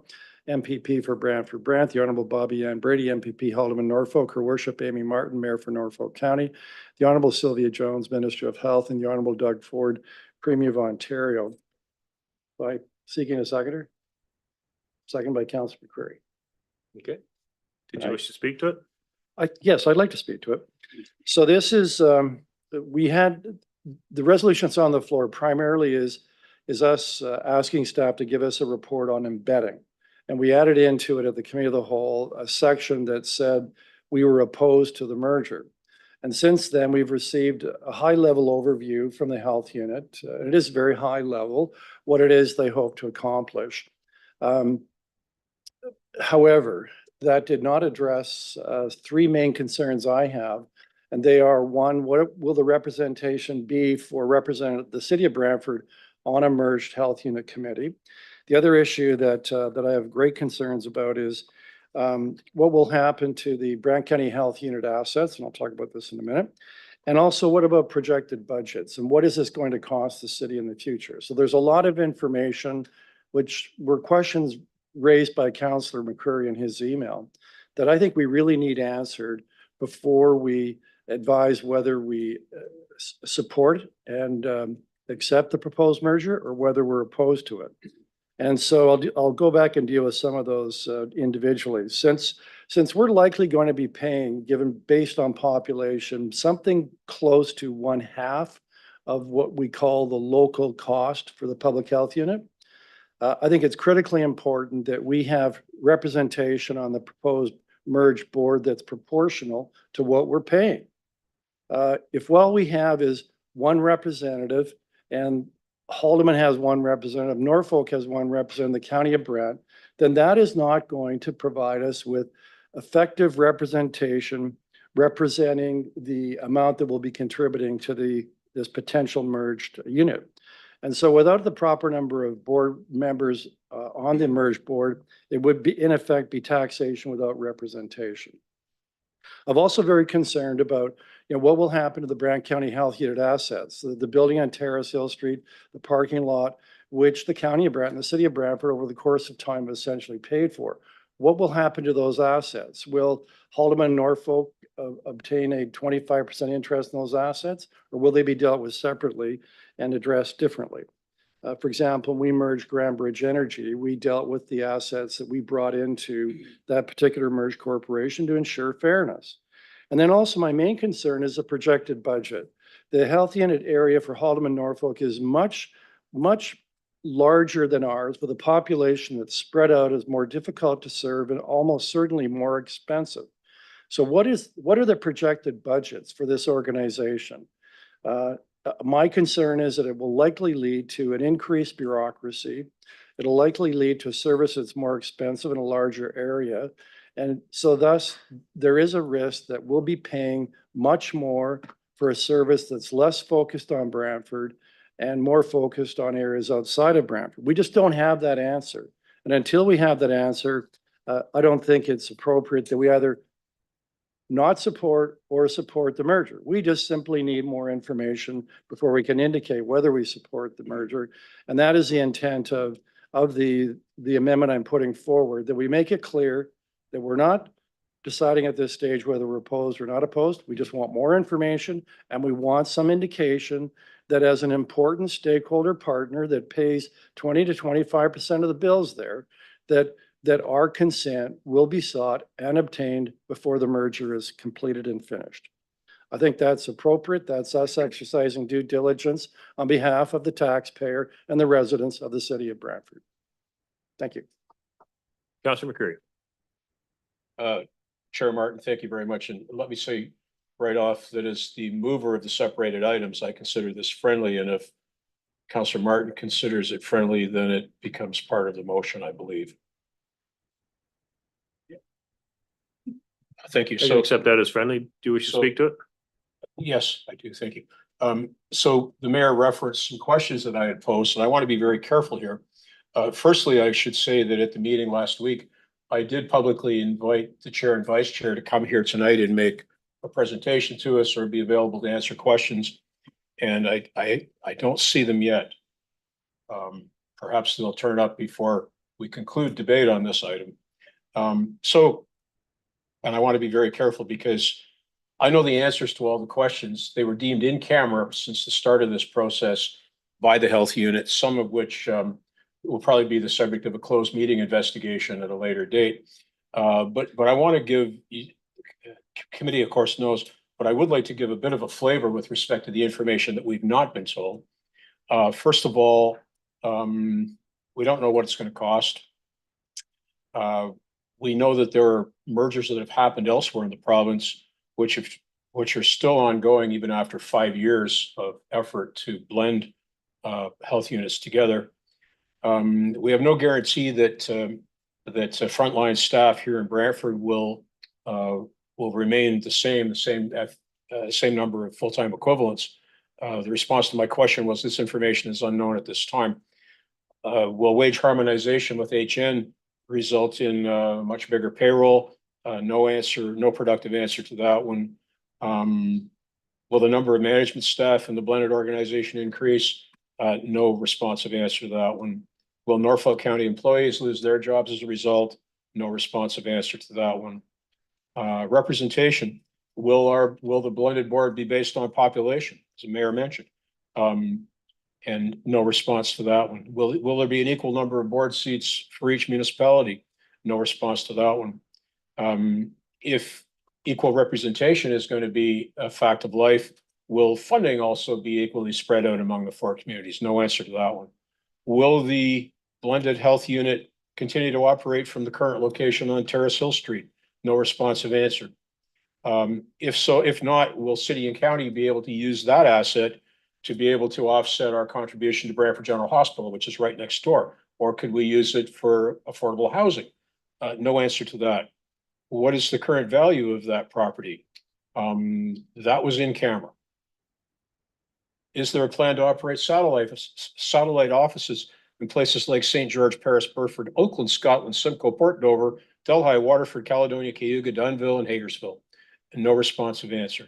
MPP for Brantford Brant, the Honorable Bobby Ann Brady, MPP Haldeman Norfolk, Her Worship Amy Martin, Mayor for Norfolk County, the Honorable Sylvia Jones, Minister of Health, and the Honorable Doug Ford, Premier of Ontario. By seeking a seconder? Second by Councillor McCreary. Okay. Did you wish to speak to it? Yes, I'd like to speak to it. So this is, we had, the resolution that's on the floor primarily is us asking staff to give us a report on embedding. And we added into it at the committee of the whole, a section that said we were opposed to the merger. And since then, we've received a high-level overview from the health unit. It is very high level, what it is they hope to accomplish. However, that did not address three main concerns I have. And they are, one, what will the representation be for the city of Brantford on a merged health unit committee? The other issue that I have great concerns about is what will happen to the Brant County Health Unit assets, and I'll talk about this in a minute. And also, what about projected budgets, and what is this going to cost the city in the future? So there's a lot of information, which were questions raised by Councillor McCreary in his email, that I think we really need answered before we advise whether we support and accept the proposed merger or whether we're opposed to it. And so I'll go back and deal with some of those individually. Since we're likely going to be paying, based on population, something close to 1/2 of what we call the local cost for the public health unit, I think it's critically important that we have representation on the proposed merged board that's proportional to what we're paying. If all we have is one representative and Haldeman has one representative, Norfolk has one representative, the County of Brant, then that is not going to provide us with effective representation representing the amount that will be contributing to this potential merged unit. And so without the proper number of board members on the merged board, it would be in effect be taxation without representation. I'm also very concerned about what will happen to the Brant County Health Unit assets, the building on Terrace Hill Street, the parking lot, which the County of Brant and the City of Brantford over the course of time have essentially paid for. What will happen to those assets? Will Haldeman and Norfolk obtain a 25% interest in those assets, or will they be dealt with separately and addressed differently? For example, when we merged Grand Bridge Energy, we dealt with the assets that we brought into that particular merged corporation to ensure fairness. And then also my main concern is the projected budget. The health unit area for Haldeman Norfolk is much larger than ours, with a population that's spread out, is more difficult to serve, and almost certainly more expensive. So what are the projected budgets for this organization? My concern is that it will likely lead to an increased bureaucracy. It'll likely lead to a service that's more expensive in a larger area. And so thus, there is a risk that we'll be paying much more for a service that's less focused on Brantford and more focused on areas outside of Brantford. We just don't have that answer. And until we have that answer, I don't think it's appropriate that we either not support or support the merger. We just simply need more information before we can indicate whether we support the merger. And that is the intent of the amendment I'm putting forward, that we make it clear that we're not deciding at this stage whether we're opposed or not opposed. We just want more information, and we want some indication that as an important stakeholder partner that pays 20 to 25% of the bills there, that our consent will be sought and obtained before the merger is completed and finished. I think that's appropriate. That's us exercising due diligence on behalf of the taxpayer and the residents of the city of Brantford. Thank you. Councillor McCreary. Chair Martin, thank you very much. And let me say right off that as the mover of the separated items, I consider this friendly. And if Councillor Martin considers it friendly, then it becomes part of the motion, I believe. Thank you. So So accept that as friendly. Do you wish to speak to it? yes, I do. Thank you. So the mayor referenced some questions that I had posed, and I want to be very careful here. Firstly, I should say that at the meeting last week, I did publicly invite the chair and vice chair to come here tonight and make a presentation to us or be available to answer questions. And I don't see them yet. Perhaps they'll turn up before we conclude debate on this item. And I want to be very careful because I know the answers to all the questions. They were deemed in camera since the start of this process by the health unit, some of which will probably be the subject of a closed meeting investigation at a later date. But I want to give, committee of course knows, but I would like to give a bit of a flavor with respect to the information that we've not been told. First of all, we don't know what it's going to cost. We know that there are mergers that have happened elsewhere in the province, which are still ongoing even after 5 years of effort to blend health units together. We have no guarantee that frontline staff here in Brantford will remain the same number of full-time equivalents. The response to my question was this information is unknown at this time. Will wage harmonization with HN result in much bigger payroll? No productive answer to that one. Will the number of management staff in the blended organization increase? No responsive answer to that one. Will Norfolk County employees lose their jobs as a result? No responsive answer to that one. Representation. Will the blended board be based on population, as the mayor mentioned? And no response to that one. Will there be an equal number of board seats for each municipality? No response to that one. If equal representation is going to be a fact of life, will funding also be equally spread out among the 4 communities? No answer to that one. Will the blended health unit continue to operate from the current location on Terrace Hill Street? No responsive answer. If not, will city and county be able to use that asset to be able to offset our contribution to Brantford General Hospital, which is right next door? Or could we use it for affordable housing? No answer to that. What is the current value of that property? That was in camera. Is there a plan to operate satellite offices in places like St. George, Paris, Burford, Oakland, Scotland, Simcoe, Port Dover, Delhi, Waterford, Caledonia, Cayuga, Dunnville, and Hagersville? And no responsive answer.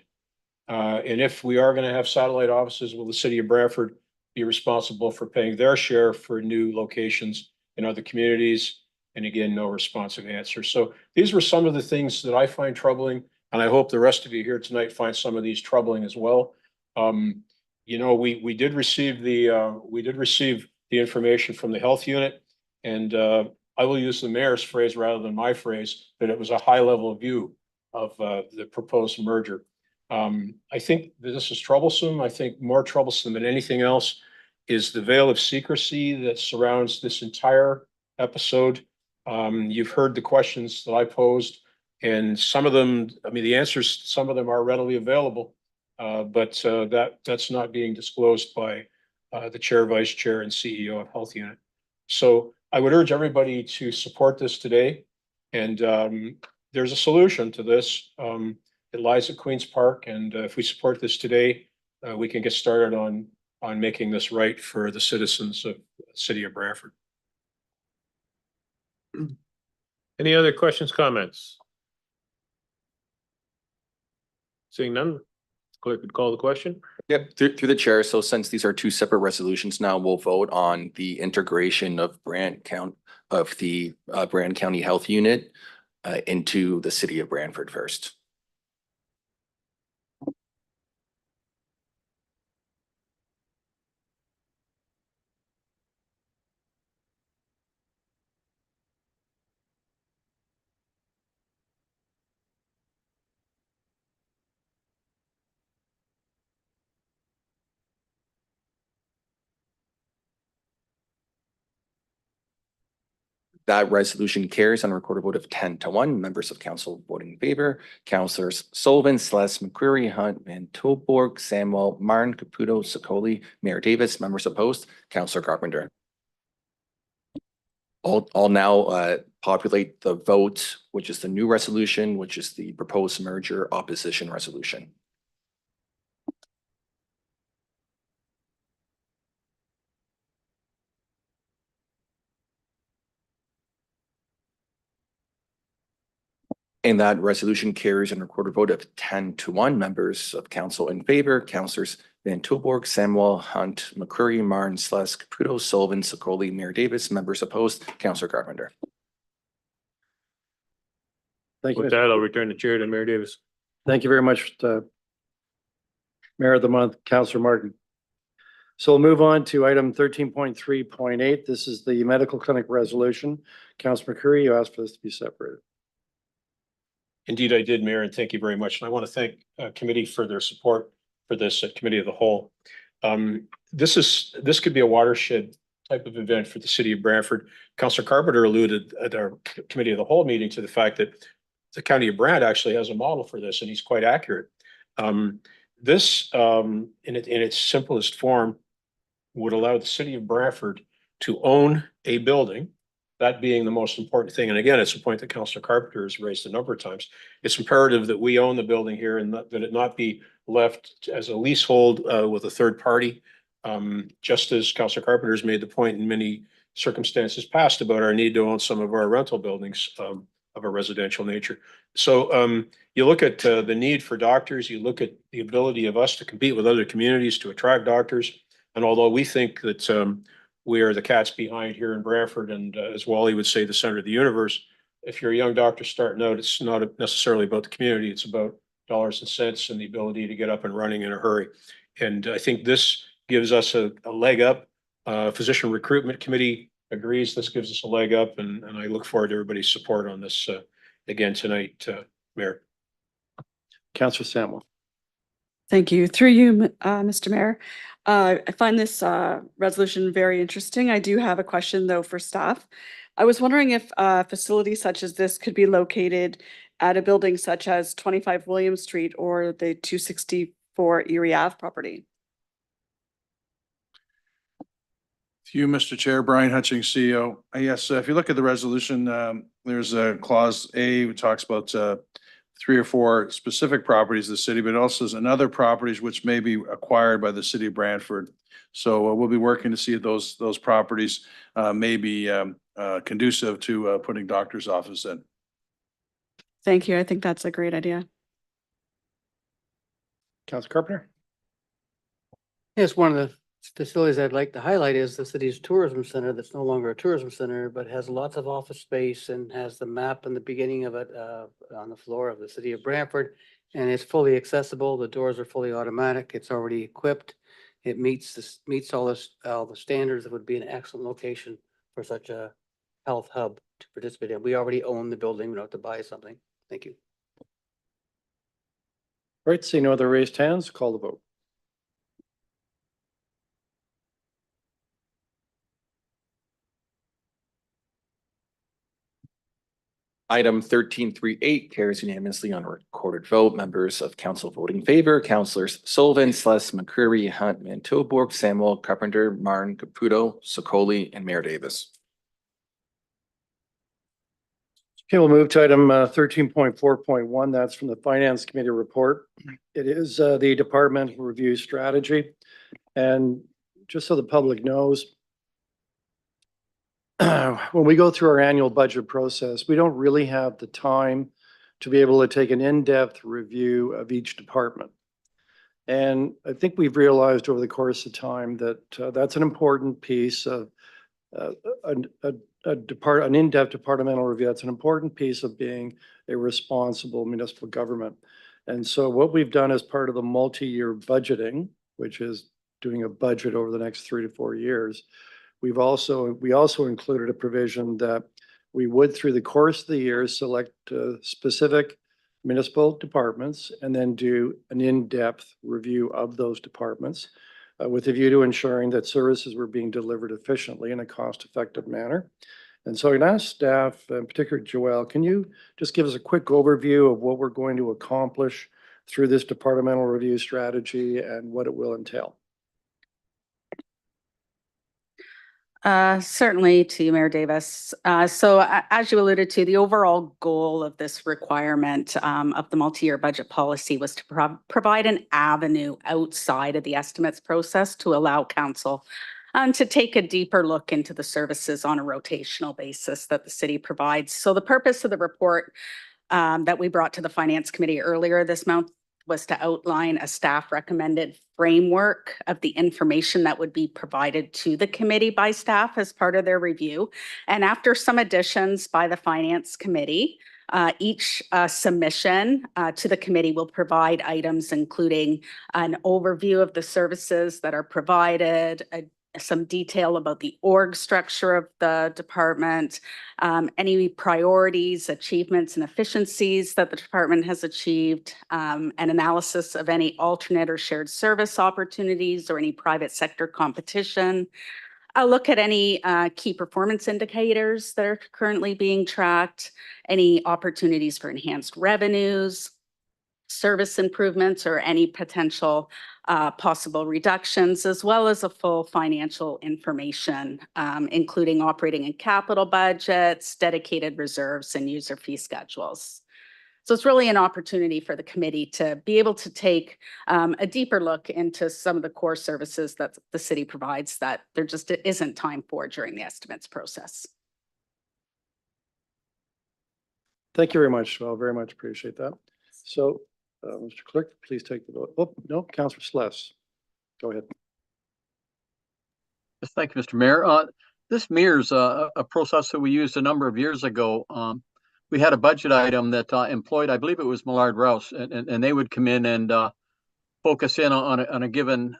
And if we are going to have satellite offices, will the city of Brantford be responsible for paying their share for new locations in other communities? And again, no responsive answer. So these were some of the things that I find troubling, and I hope the rest of you here tonight find some of these troubling as well. We did receive the information from the health unit, and I will use the mayor's phrase rather than my phrase, that it was a high-level view of the proposed merger. I think that this is troublesome. I think more troublesome than anything else is the veil of secrecy that surrounds this entire episode. You've heard the questions that I posed, and some of them, the answers, some of them are readily available, but that's not being disclosed by the chair, vice chair, and CEO of Health Unit. So I would urge everybody to support this today, and there's a solution to this. It lies at Queen's Park, and if we support this today, we can get started on making this right for the citizens of the city of Brantford. Any other questions, comments? Seeing none, clerk would call the question. Yep, through the chair. So since these are 2 separate resolutions, now we'll vote on the integration of the Brant County Health Unit into the city of Brantford first. That resolution carries on a recorded vote of 10-1. Members of council voting in favor: Councilors Sullivan, Celeste, McCreary, Hunt, Van Tilburg, Samuel, Martin, Caputo, Sicoli, Mayor Davis. Members opposed: Councilor Carpenter. I'll now populate the vote, which is the new resolution, which is the proposed merger opposition resolution. And that resolution carries and recorded vote of 10-1. Members of council in favor, Councillors Van Tilburg, Samuel, Hunt, McCreary, Martin, Slusk, Caputo, Sullivan, Sokoli, Mayor Davis. Members opposed, Councillor Carpenter. Thank you, With Mr. that, I'll return the chair to Mayor Davis. Thank you very much, Mayor of the Month, Councillor Martin. So we'll move on to item 13.3.8. This is the medical clinic resolution. Councillor McCreary, you asked for this to be separated. Indeed, I did, Mayor, and thank you very much. And I want to thank committee for their support for this at Committee of the Whole. This could be a watershed type of event for the city of Brantford. Councillor Carpenter alluded at our Committee of the Whole meeting to the fact that the County of Brant actually has a model for this, and he's quite accurate. This, in its simplest form, would allow the city of Brantford to own a building, that being the most important thing. And again, it's a point that Councillor Carpenter has raised a number of times. It's imperative that we own the building here and that it not be left as a leasehold with a third party. Just as Councillor Carpenter has made the point in many circumstances past about our need to own some of our rental buildings of a residential nature. So you look at the need for doctors, you look at the ability of us to compete with other communities to attract doctors. And although we think that we are the cats behind here in Brantford, and as Wally would say, the center of the universe, if you're a young doctor starting out, it's not necessarily about the community, it's about dollars and cents and the ability to get up and running in a hurry. And I think this gives us a leg up. Physician Recruitment Committee agrees this gives us a leg up, and I look forward to everybody's support on this again tonight, Mayor. Councillor Samuel. Thank you. Through you, Mr. Mayor. I find this resolution very interesting. I do have a question, though, for staff. I was wondering if facilities such as this could be located at a building such as 25 William Street or the 264 Erie Ave property. To you, Mr. Chair, Brian Hutchings, CEO. Yes, if you look at the resolution, there's a clause A, which talks about 3 or 4 specific properties of the city, but also there's another properties which may be acquired by the city of Brantford. So we'll be working to see if those properties may be conducive to putting doctor's office in. Thank you. I think that's a great idea. Councillor Carpenter. Yes, one of the facilities I'd like to highlight is the city's tourism center that's no longer a tourism center, but has lots of office space and has the map in the beginning of it on the floor of the city of Brantford. And it's fully accessible. The doors are fully automatic. It's already equipped. It meets all the standards. It would be an excellent location for such a health hub to participate in. We already own the building. We don't have to buy something. Thank you. All right, see no other raised hands, call the vote. Item 13.3.8 carries unanimously on a recorded vote. Members of council voting in favor, Councillors Sullivan, Sluss, McCreary, Hunt, Van Tilburg, Samuel, Carpenter, Martin, Caputo, Sokoli, and Mayor Davis. Okay, we'll move to item 13.4.1. That's from the Finance Committee report. It is the departmental review strategy. And just so the public knows, when we go through our annual budget process, we don't really have the time to be able to take an in-depth review of each department. And I think we've realized over the course of time that that's an important piece of an in-depth departmental review. That's an important piece of being a responsible municipal government. And so what we've done as part of the multi-year budgeting, which is doing a budget over the next 3 to 4 years, we also included a provision that we would, through the course of the year, select specific municipal departments and then do an in-depth review of those departments with a view to ensuring that services were being delivered efficiently in a cost-effective manner. And so I'm going to ask staff, in particular Joelle, can you just give us a quick overview of what we're going to accomplish through this departmental review strategy and what it will entail? Certainly to you, Mayor Davis. So as you alluded to, the overall goal of this requirement of the multi-year budget policy was to provide an avenue outside of the estimates process to allow council to take a deeper look into the services on a rotational basis that the city provides. So the purpose of the report that we brought to the Finance Committee earlier this month was to outline a staff recommended framework of the information that would be provided to the committee by staff as part of their review. And after some additions by the Finance Committee, each submission to the committee will provide items including an overview of the services that are provided, some detail about the org structure of the department, any priorities, achievements, and efficiencies that the department has achieved, an analysis of any alternate or shared service opportunities or any private sector competition, a look at any key performance indicators that are currently being tracked, any opportunities for enhanced revenues, service improvements, or any potential possible reductions, as well as a full financial information, including operating and capital budgets, dedicated reserves, and user fee schedules. So it's really an opportunity for the committee to be able to take a deeper look into some of the core services that the city provides that there just isn't time for during the estimates process. Thank you very much. Well, very much appreciate that. So, Mr. Clerk, please take the vote. Oh, no, Councillor Sless. Go ahead. Yes, thank you, Mr. Mayor. This mirrors a process that we used a number of years ago. We had a budget item that employed, I believe it was Millard Rouse, and they would come in and focus in on a given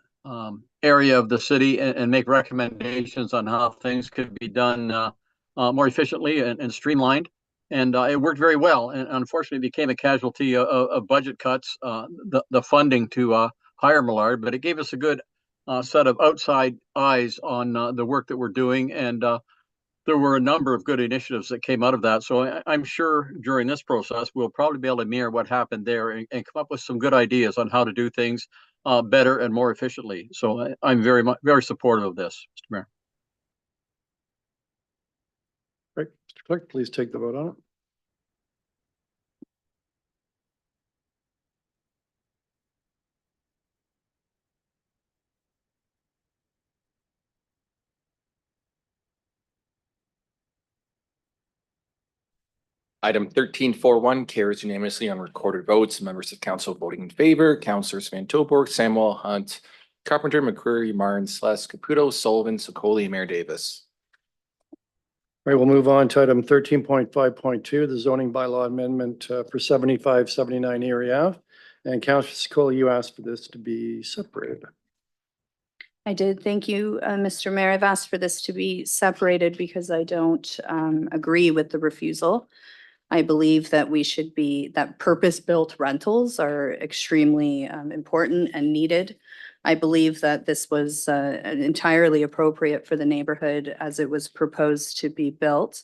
area of the city and make recommendations on how things could be done more efficiently and streamlined. And it worked very well, and unfortunately became a casualty of budget cuts, the funding to hire Millard, but it gave us a good set of outside eyes on the work that we're doing, and there were a number of good initiatives that came out of that. So I'm sure during this process, we'll probably be able to mirror what happened there and come up with some good ideas on how to do things better and more efficiently. So I'm very supportive of this, Mr. Mayor. Great. Mr. Clerk, please take the vote on it. Item 1341 carries unanimously on recorded votes. Members of council voting in favor, Councillors Van Tilburg, Samuel, Hunt, Carpenter, McCreary, Martin, Sless, Caputo, Sullivan, Sokoli, Mayor Davis. All right, we'll move on to item 13.5.2, the zoning bylaw amendment for 7579 Erie Ave. And Councillor Sokoli, you asked for this to be separated. I did. Thank you, Mr. Mayor. I've asked for this to be separated because I don't agree with the refusal. I believe that that purpose-built rentals are extremely important and needed. I believe that this was entirely appropriate for the neighborhood as it was proposed to be built.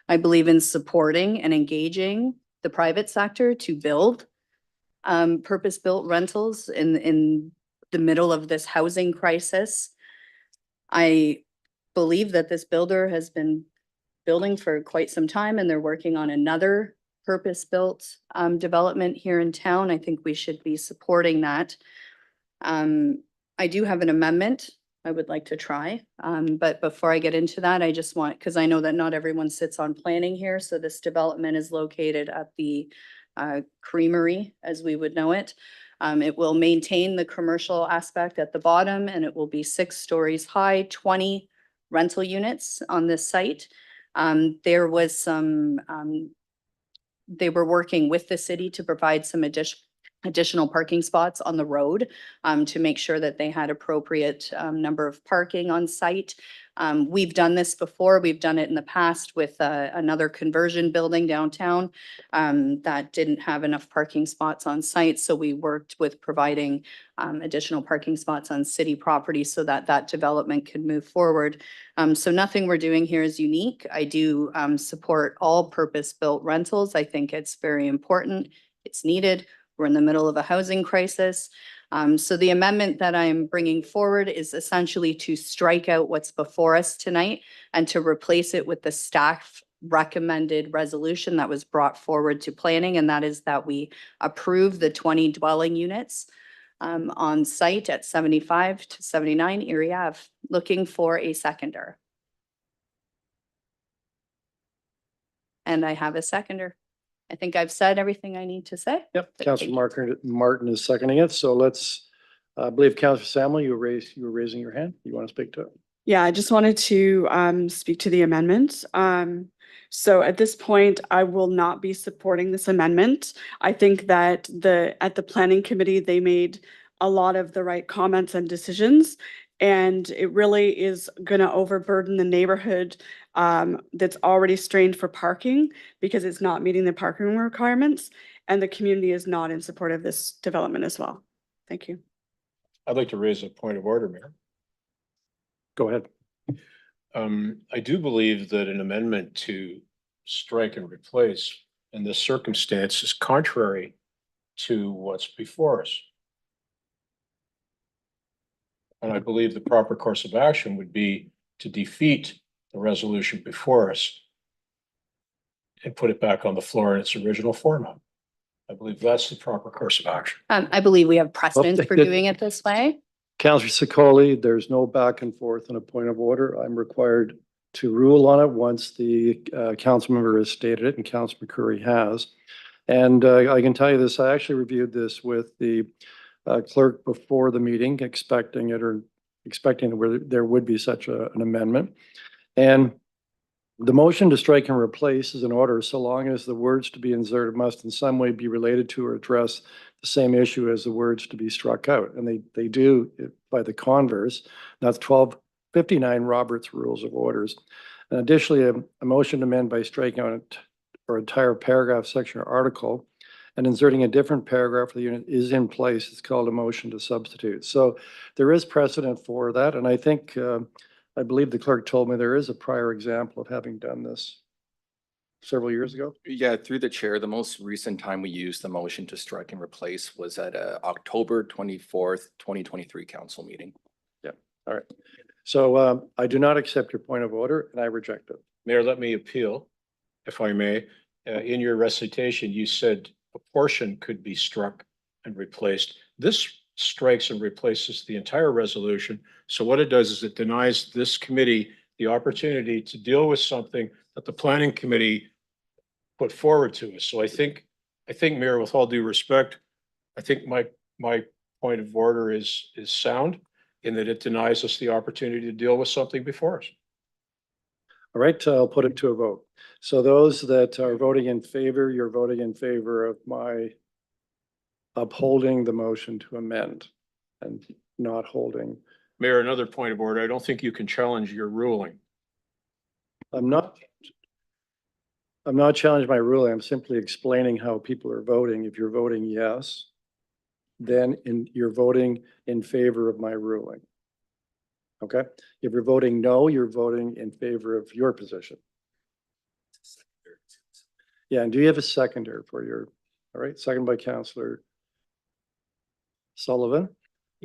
I believe in supporting and engaging the private sector to build purpose-built rentals in the middle of this housing crisis. I believe that this builder has been building for quite some time and they're working on another purpose-built development here in town. I think we should be supporting that. I do have an amendment I would like to try. But before I get into that, I just want, because I know that not everyone sits on planning here. So this development is located at the creamery, as we would know it. It will maintain the commercial aspect at the bottom and it will be 6 stories high, 20 rental units on this site. There was some, they were working with the city to provide some additional parking spots on the road to make sure that they had appropriate number of parking on site. We've done this before. We've done it in the past with another conversion building downtown that didn't have enough parking spots on site. So we worked with providing additional parking spots on city property so that that development could move forward. So nothing we're doing here is unique. I do support all purpose-built rentals. I think it's very important. It's needed. We're in the middle of a housing crisis. So the amendment that I'm bringing forward is essentially to strike out what's before us tonight and to replace it with the staff recommended resolution that was brought forward to planning. And that is that we approve the 20 dwelling units on site at 75 to 79 Erie Ave. Looking for a seconder. And I have a seconder. I think I've said everything I need to say. Yep, Thank Councillor you. Martin is seconding it. So let's, I believe Councillor Samuel, you were raising your hand. You want to speak to it? Yeah, I just wanted to speak to the amendment. So at this point, I will not be supporting this amendment. I think that at the planning committee, they made a lot of the right comments and decisions. And it really is gonna overburden the neighborhood that's already strained for parking because it's not meeting the parking requirements. And the community is not in support of this development as well. Thank you. I'd like to raise a point of order, Mayor. Go ahead. I do believe that an amendment to strike and replace in this circumstance is contrary to what's before us. And I believe the proper course of action would be to defeat the resolution before us and put it back on the floor in its original format. I believe that's the proper course of action. I believe we have precedence for doing it this way. Councillor Secoli, there's no back and forth on a point of order. I'm required to rule on it once the council member has stated it and Councillor McCurry has. And I can tell you this, I actually reviewed this with the clerk before the meeting, expecting there would be such an amendment. And the motion to strike and replace is in order so long as the words to be inserted must in some way be related to or address the same issue as the words to be struck out. And they do by the converse. That's 1259 Robert's Rules of Orders. And additionally, a motion to amend by striking out or entire paragraph, section, or article and inserting a different paragraph for the unit is in place. It's called a motion to substitute. So there is precedent for that. And I think, I believe the clerk told me there is a prior example of having done this several years ago. Yeah, through the chair, the most recent time we used the motion to strike and replace was at October 24th, 2023 council meeting. Yeah, all right. So I do not accept your point of order and I reject it. Mayor, let me appeal, if I may. In your recitation, you said a portion could be struck and replaced. This strikes and replaces the entire resolution. So what it does is it denies this committee the opportunity to deal with something that the planning committee put forward to us. So I think, Mayor, with all due respect, I think my point of order is sound in that it denies us the opportunity to deal with something before us. All right, I'll put it to a vote. So those that are voting in favor, you're voting in favor of my upholding the motion to amend and not holding. Mayor, another point of order. I don't think you can challenge your ruling. I'm not challenging my ruling. I'm simply explaining how people are voting. If you're voting yes, then you're voting in favor of my ruling. Okay? If you're voting no, you're voting in favor of your position. Yeah, and do you have a seconder for your, all right, second by Councillor Sullivan?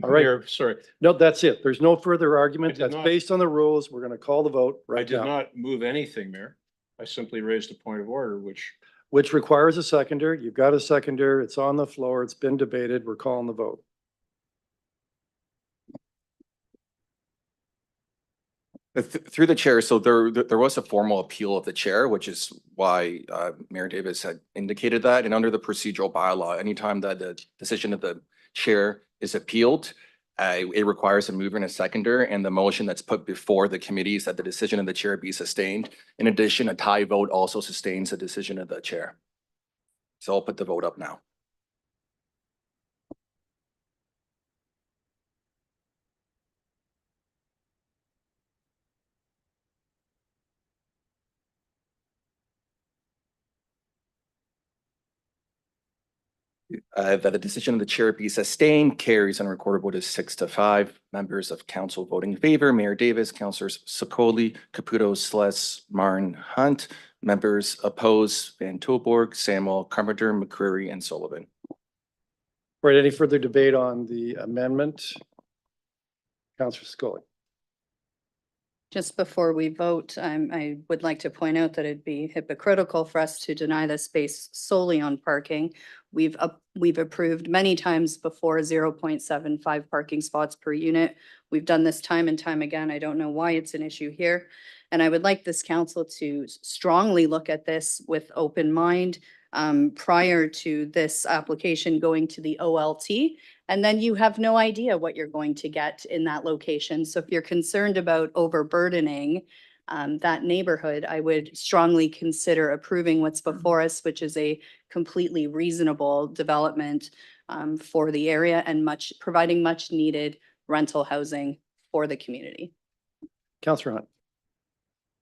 All right. Mayor, sorry, No, that's it. There's no further argument. I did That's not- based on the rules. We're gonna call the vote I right did now, not move anything, Mayor. I simply raised a point of order, which which requires a seconder. You've got a seconder. It's on the floor. It's been debated. We're calling the vote. Through the chair, so there was a formal appeal of the chair, which is why Mayor Davis had indicated that. And under the procedural bylaw, anytime that the decision of the chair is appealed, it requires a mover and a seconder, and the motion that's put before the committee is that the decision of the chair be sustained. In addition, a tie vote also sustains the decision of the chair. So I'll put the vote up now. That the decision of the chair be sustained carries on recorded vote is 6-5. Members of council voting in favor, Mayor Davis, Councillors Secoli, Caputo, Sless, Marn, Hunt. Members opposed, Van Tilburg, Samuel, Carpenter, McCreary, and Sullivan. Right, any further debate on the amendment? Councillor Scully. Just before we vote, I would like to point out that it'd be hypocritical for us to deny the space solely on parking. We've approved many times before 0.75 parking spots per unit. We've done this time and time again. I don't know why it's an issue here. And I would like this council to strongly look at this with open mind. prior to this application going to the OLT. And then you have no idea what you're going to get in that location. So if you're concerned about overburdening that neighborhood, I would strongly consider approving what's before us, which is a completely reasonable development for the area and providing much needed rental housing for the community. Councillor Hunt.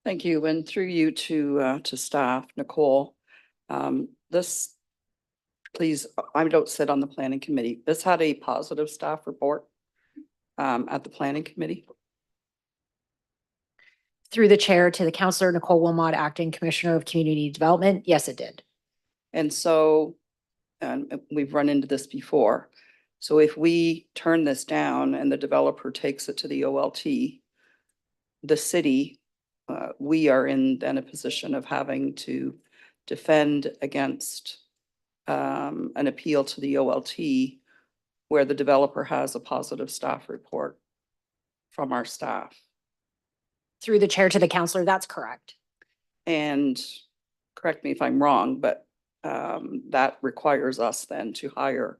Thank you. And through you to staff, Nicole, this, please, I don't sit on the planning committee. This had a positive staff report at the planning committee. Through the chair to the Councillor Nicole Wilmot, Acting Commissioner of Community Development. Yes, it did. And so, and we've run into this before. So if we turn this down and the developer takes it to the OLT, the city, we are in then a position of having to defend against an appeal to the OLT where the developer has a positive staff report from our staff. Through the chair to the councillor, that's correct. And correct me if I'm wrong, but that requires us then to hire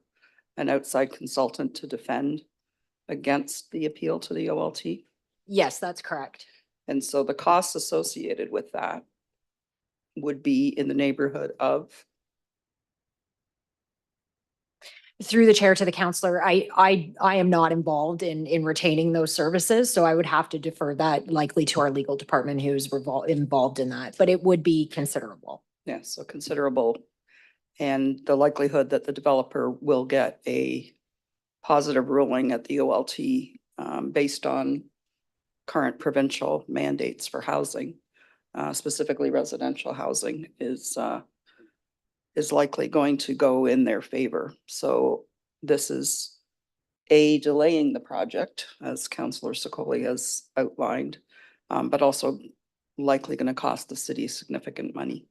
an outside consultant to defend against the appeal to the OLT. Yes, that's correct. And so the costs associated with that would be in the neighborhood of, Through the chair to the councillor, I am not involved in retaining those services, so I would have to defer that likely to our legal department who's involved in that, but it would be considerable. yeah, so considerable. And the likelihood that the developer will get a positive ruling at the OLT based on current provincial mandates for housing, specifically residential housing, is likely going to go in their favor. So this is delaying the project, as Councillor Sicoli has outlined, but also likely going to cost the city significant money.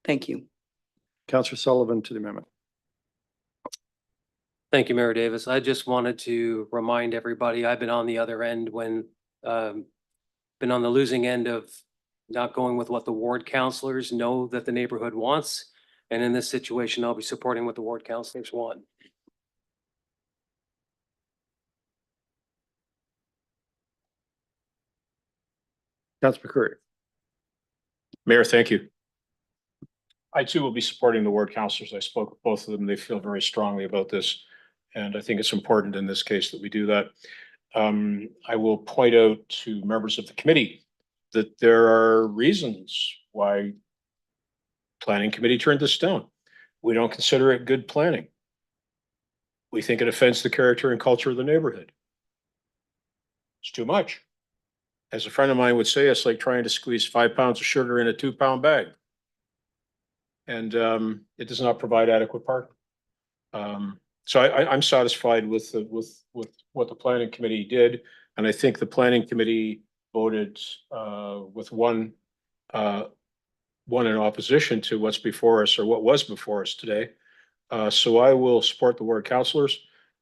Thank you. Councillor Sullivan to the amendment. Thank you, Mayor Davis. I just wanted to remind everybody, I've been on the other end when, been on the losing end of not going with what the ward councilors know that the neighborhood wants. And in this situation, I'll be supporting what the ward councilors want. Councillor McCurry. Mayor, thank you. I too will be supporting the ward councilors. I spoke with both of them. They feel very strongly about this. And I think it's important in this case that we do that. I will point out to members of the committee that there are reasons why planning committee turned this down. We don't consider it good planning. We think it offends the character and culture of the neighborhood. It's too much. As a friend of mine would say, it's like trying to squeeze 5 pounds of sugar in a 2-pound bag. And it does not provide adequate parking. So I'm satisfied with what the planning committee did. And I think the planning committee voted with one in opposition to what's before us, or what was before us today. So I will support the ward councilors,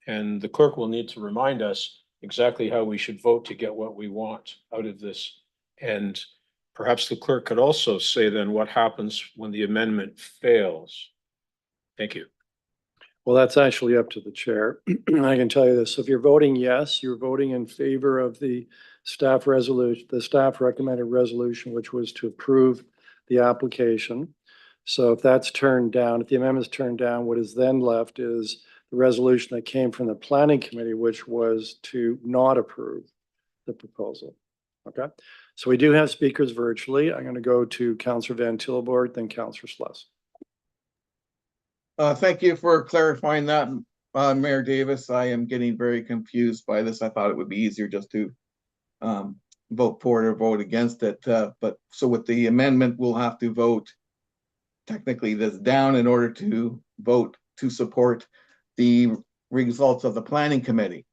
and the clerk will need to remind us exactly how we should vote to get what we want out of this. And perhaps the clerk could also say then what happens when the amendment fails. Thank you. Well, that's actually up to the chair. I can tell you this. So if you're voting yes, you're voting in favor of the staff resolution, the staff recommended resolution, which was to approve the application. So if that's turned down, if the amendment's turned down, what is then left is the resolution that came from the planning committee, which was to not approve the proposal. Okay. So we do have speakers virtually. I'm going to go to Councillor Van Tilborg, then Councillor Sluss. Thank you for clarifying that, Mayor Davis. I am getting very confused by this. I thought it would be easier just to vote for it or vote against it. But so with the amendment, we'll have to vote technically this down in order to vote to support the results of the planning committee.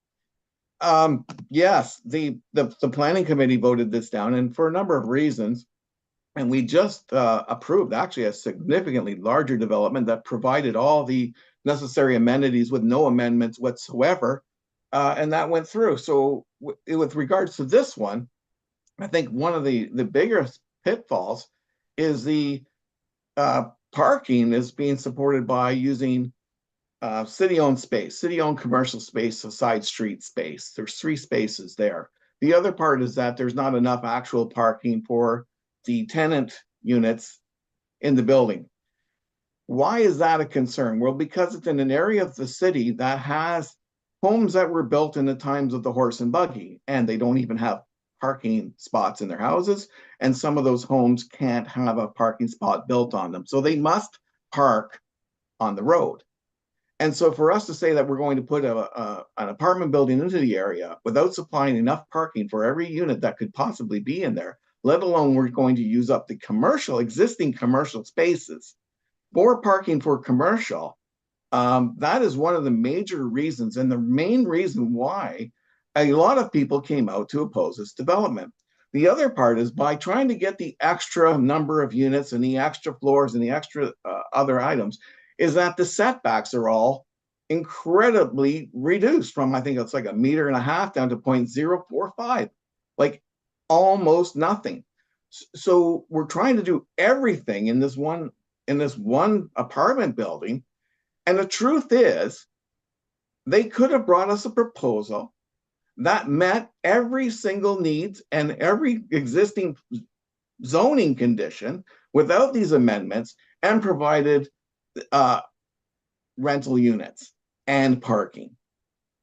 Yes, the planning committee voted this down, and for a number of reasons. And we just approved actually a significantly larger development that provided all the necessary amenities with no amendments whatsoever. And that went through. So with regards to this one, I think one of the biggest pitfalls is the parking is being supported by using city-owned space, city-owned commercial space, a side street space. There's 3 spaces there. The other part is that there's not enough actual parking for the tenant units in the building. Why is that a concern? Well, because it's in an area of the city that has homes that were built in the times of the horse and buggy, and they don't even have parking spots in their houses. And some of those homes can't have a parking spot built on them. So they must park on the road. And so for us to say that we're going to put an apartment building into the area without supplying enough parking for every unit that could possibly be in there, let alone we're going to use up the existing commercial spaces for parking for commercial, that is one of the major reasons and the main reason why a lot of people came out to oppose this development. The other part is by trying to get the extra number of units and the extra floors and the extra other items, is that the setbacks are all incredibly reduced from, I think it's like 1.5 meters down to 0.045, like almost nothing. So we're trying to do everything in this one apartment building. And the truth is, they could have brought us a proposal that met every single needs and every existing zoning condition without these amendments and provided rental units and parking.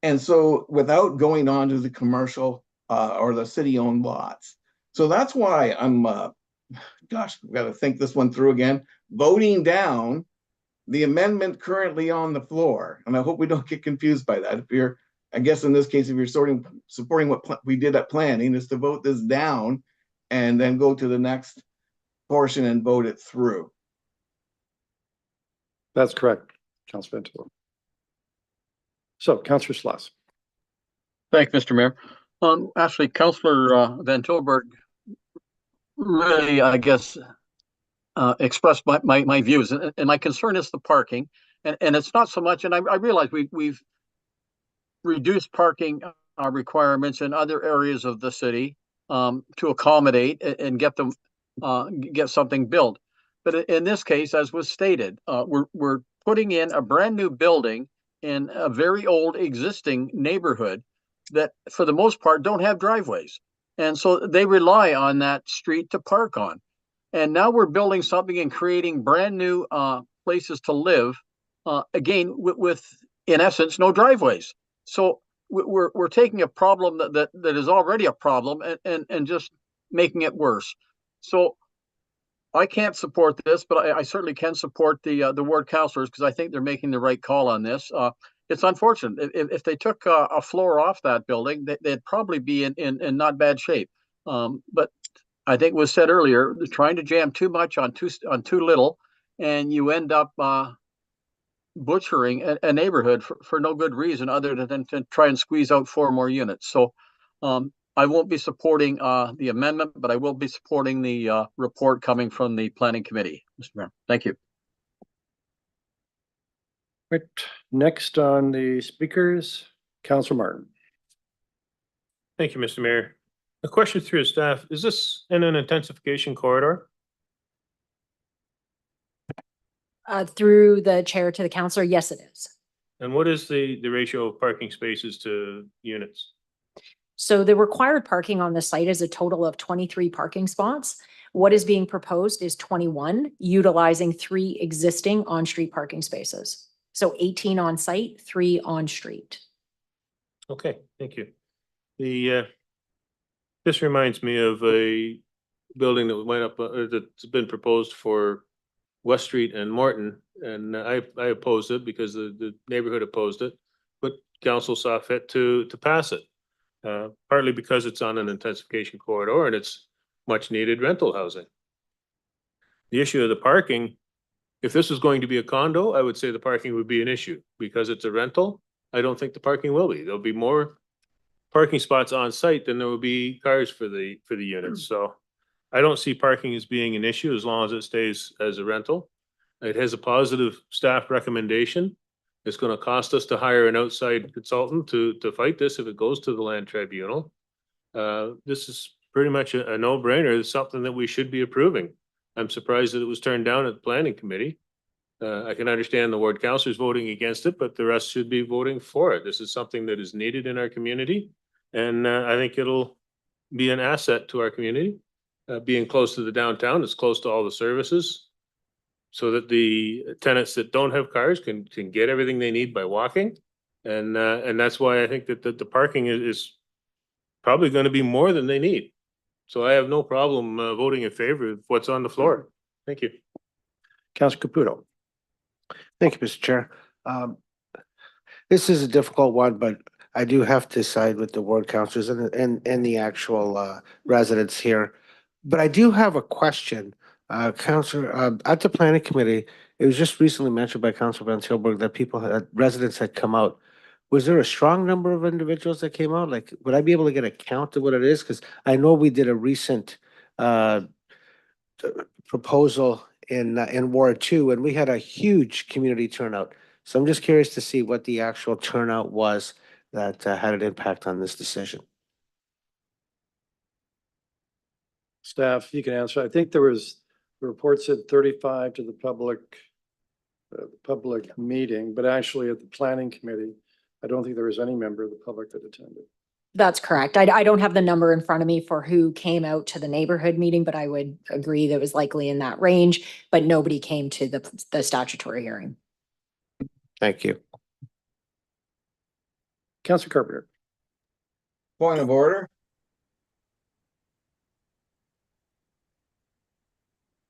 And so without going on to the commercial or the city-owned lots. So that's why I'm, gosh, we've got to think this one through again, voting down the amendment currently on the floor. And I hope we don't get confused by that. If you're, I guess in this case, if you're supporting what we did at planning, is to vote this down and then go to the next portion and vote it through. That's correct, Councilor Ventilo. So, Councilor Sloss. Thank you, Mr. Mayor. Actually, Councillor Van Tilburg really, I guess, expressed my views, and my concern is the parking, and it's not so much. And I realize we've reduced parking requirements in other areas of the city to accommodate and get them get something built. But in this case, as was stated, we're putting in a brand new building in a very old existing neighborhood that, for the most part, don't have driveways. And so they rely on that street to park on. And now we're building something and creating brand new places to live, again, with, in essence, no driveways. So we're taking a problem that is already a problem and just making it worse. So I can't support this, but I certainly can support the ward councilors because I think they're making the right call on this. It's unfortunate. If they took a floor off that building, they'd probably be in not bad shape. But I think it was said earlier, trying to jam too much on too little, and you end up butchering a neighborhood for no good reason other than to try and squeeze out 4 more units. So I won't be supporting the amendment, but I will be supporting the report coming from the planning committee, Mr. Mayor. Thank you. Right. Next on the speakers, Councilor Martin. Thank you, Mr. Mayor. A question through the staff. Is this in an intensification corridor? Through the chair to the councillor, yes, it is. And what is the ratio of parking spaces to units? So the required parking on the site is a total of 23 parking spots. What is being proposed is 21, utilizing 3 existing on-street parking spaces. So 18 on site, 3 on street. Okay, thank you. This reminds me of a building that went up, that's been proposed for West Street and Morton, and I opposed it because the neighborhood opposed it, but council saw fit to pass it. Partly because it's on an intensification corridor and it's much needed rental housing. The issue of the parking, if this was going to be a condo, I would say the parking would be an issue. Because it's a rental, I don't think the parking will be. There'll be more parking spots on site than there will be cars for the units. So I don't see parking as being an issue as long as it stays as a rental. It has a positive staff recommendation. It's going to cost us to hire an outside consultant to fight this if it goes to the land tribunal. This is pretty much a no-brainer. It's something that we should be approving. I'm surprised that it was turned down at the planning committee. I can understand the ward councillors voting against it, but the rest should be voting for it. This is something that is needed in our community. And I think it'll be an asset to our community. Being close to the downtown, it's close to all the services. So that the tenants that don't have cars can get everything they need by walking. And that's why I think that the parking is probably going to be more than they need. So I have no problem voting in favor of what's on the floor. Thank you. Councilor Caputo. Thank you, Mr. Chair. This is a difficult one, but I do have to side with the ward councillors and the actual residents here. But I do have a question. Councillor, at the planning committee, it was just recently mentioned by Councilor Van Tilburg that residents had come out. Was there a strong number of individuals that came out? Like, would I be able to get a count of what it is? Because I know we did a recent proposal in Ward 2, and we had a huge community turnout. So I'm just curious to see what the actual turnout was that had an impact on this decision. Staff, you can answer. I think there was, the report said 35 to the public meeting, but actually at the planning committee, I don't think there was any member of the public that attended. That's correct. I don't have the number in front of me for who came out to the neighborhood meeting, but I would agree that it was likely in that range, but nobody came to the statutory hearing. Thank you. Councilor Carpenter. Point of order.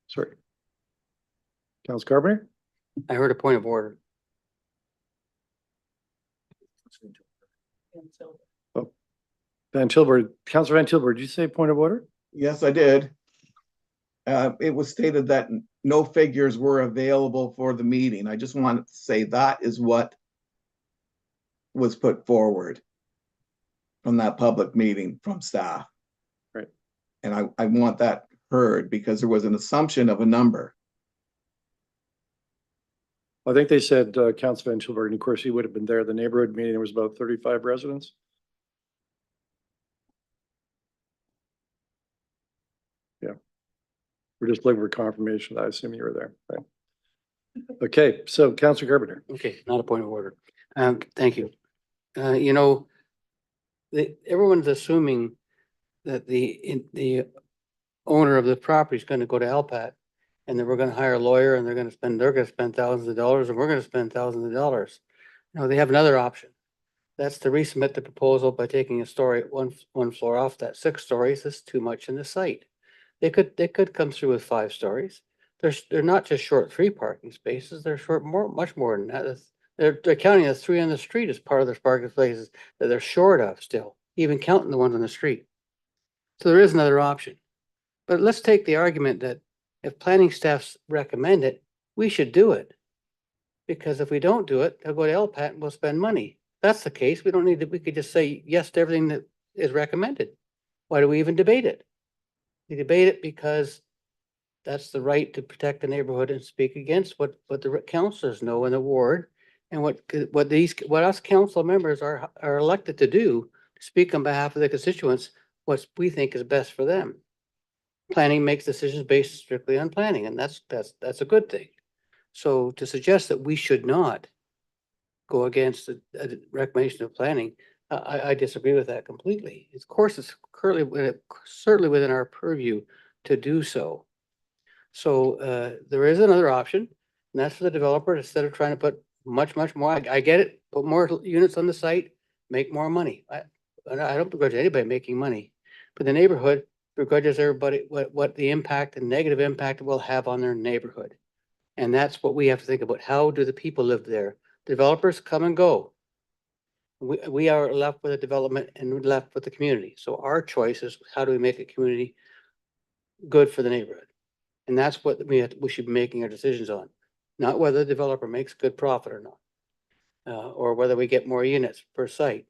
Sorry. Councilor Carpenter? I heard a point of order. Van Tilburg, Councilor Van Tilburg, did you say point of order? Yes, I did. It was stated that no figures were available for the meeting. I just wanted to say that is what was put forward from that public meeting from staff. Right. And I want that heard because there was an assumption of a number. I think they said Councilor Van Tilburg, and of course he would have been there. The neighborhood meeting, there was about 35 residents. Yeah. We're just looking for confirmation. I assume you were there, right? Okay, so Councilor Carpenter. Okay, not a point of order. Thank you. You know, everyone's assuming that the owner of the property is going to go to LPAT and then we're going to hire a lawyer and they're going to spend thousands of dollars and we're going to spend thousands of dollars. No, they have another option. That's to resubmit the proposal by taking a story, one floor off that 6 stories. That's too much in the site. They could come through with 5 stories. They're not just short 3 parking spaces. They're short much more than that. They're counting the 3 on the street as part of their parking spaces that they're short of still, even counting the ones on the street. So there is another option. But let's take the argument that if planning staffs recommend it, we should do it. Because if we don't do it, they'll go to LPAT and we'll spend money. If that's the case, we don't need to, we could just say yes to everything that is recommended. Why do we even debate it? We debate it because that's the right to protect the neighborhood and speak against what the councilors know in the ward and what us council members are elected to do, to speak on behalf of the constituents, what we think is best for them. Planning makes decisions based strictly on planning, and that's a good thing. So to suggest that we should not go against a recommendation of planning, I disagree with that completely. Of course, it's certainly within our purview to do so. So there is another option, and that's for the developer, instead of trying to put much more. I get it. Put more units on the site, make more money. I don't begrudge anybody making money, but the neighborhood begrudges everybody what the impact and negative impact it will have on their neighborhood. And that's what we have to think about. How do the people live there? Developers come and go. We are left with a development and we're left with the community. So our choice is, how do we make a community good for the neighborhood? And that's what we should be making our decisions on, not whether the developer makes good profit or not, or whether we get more units per site.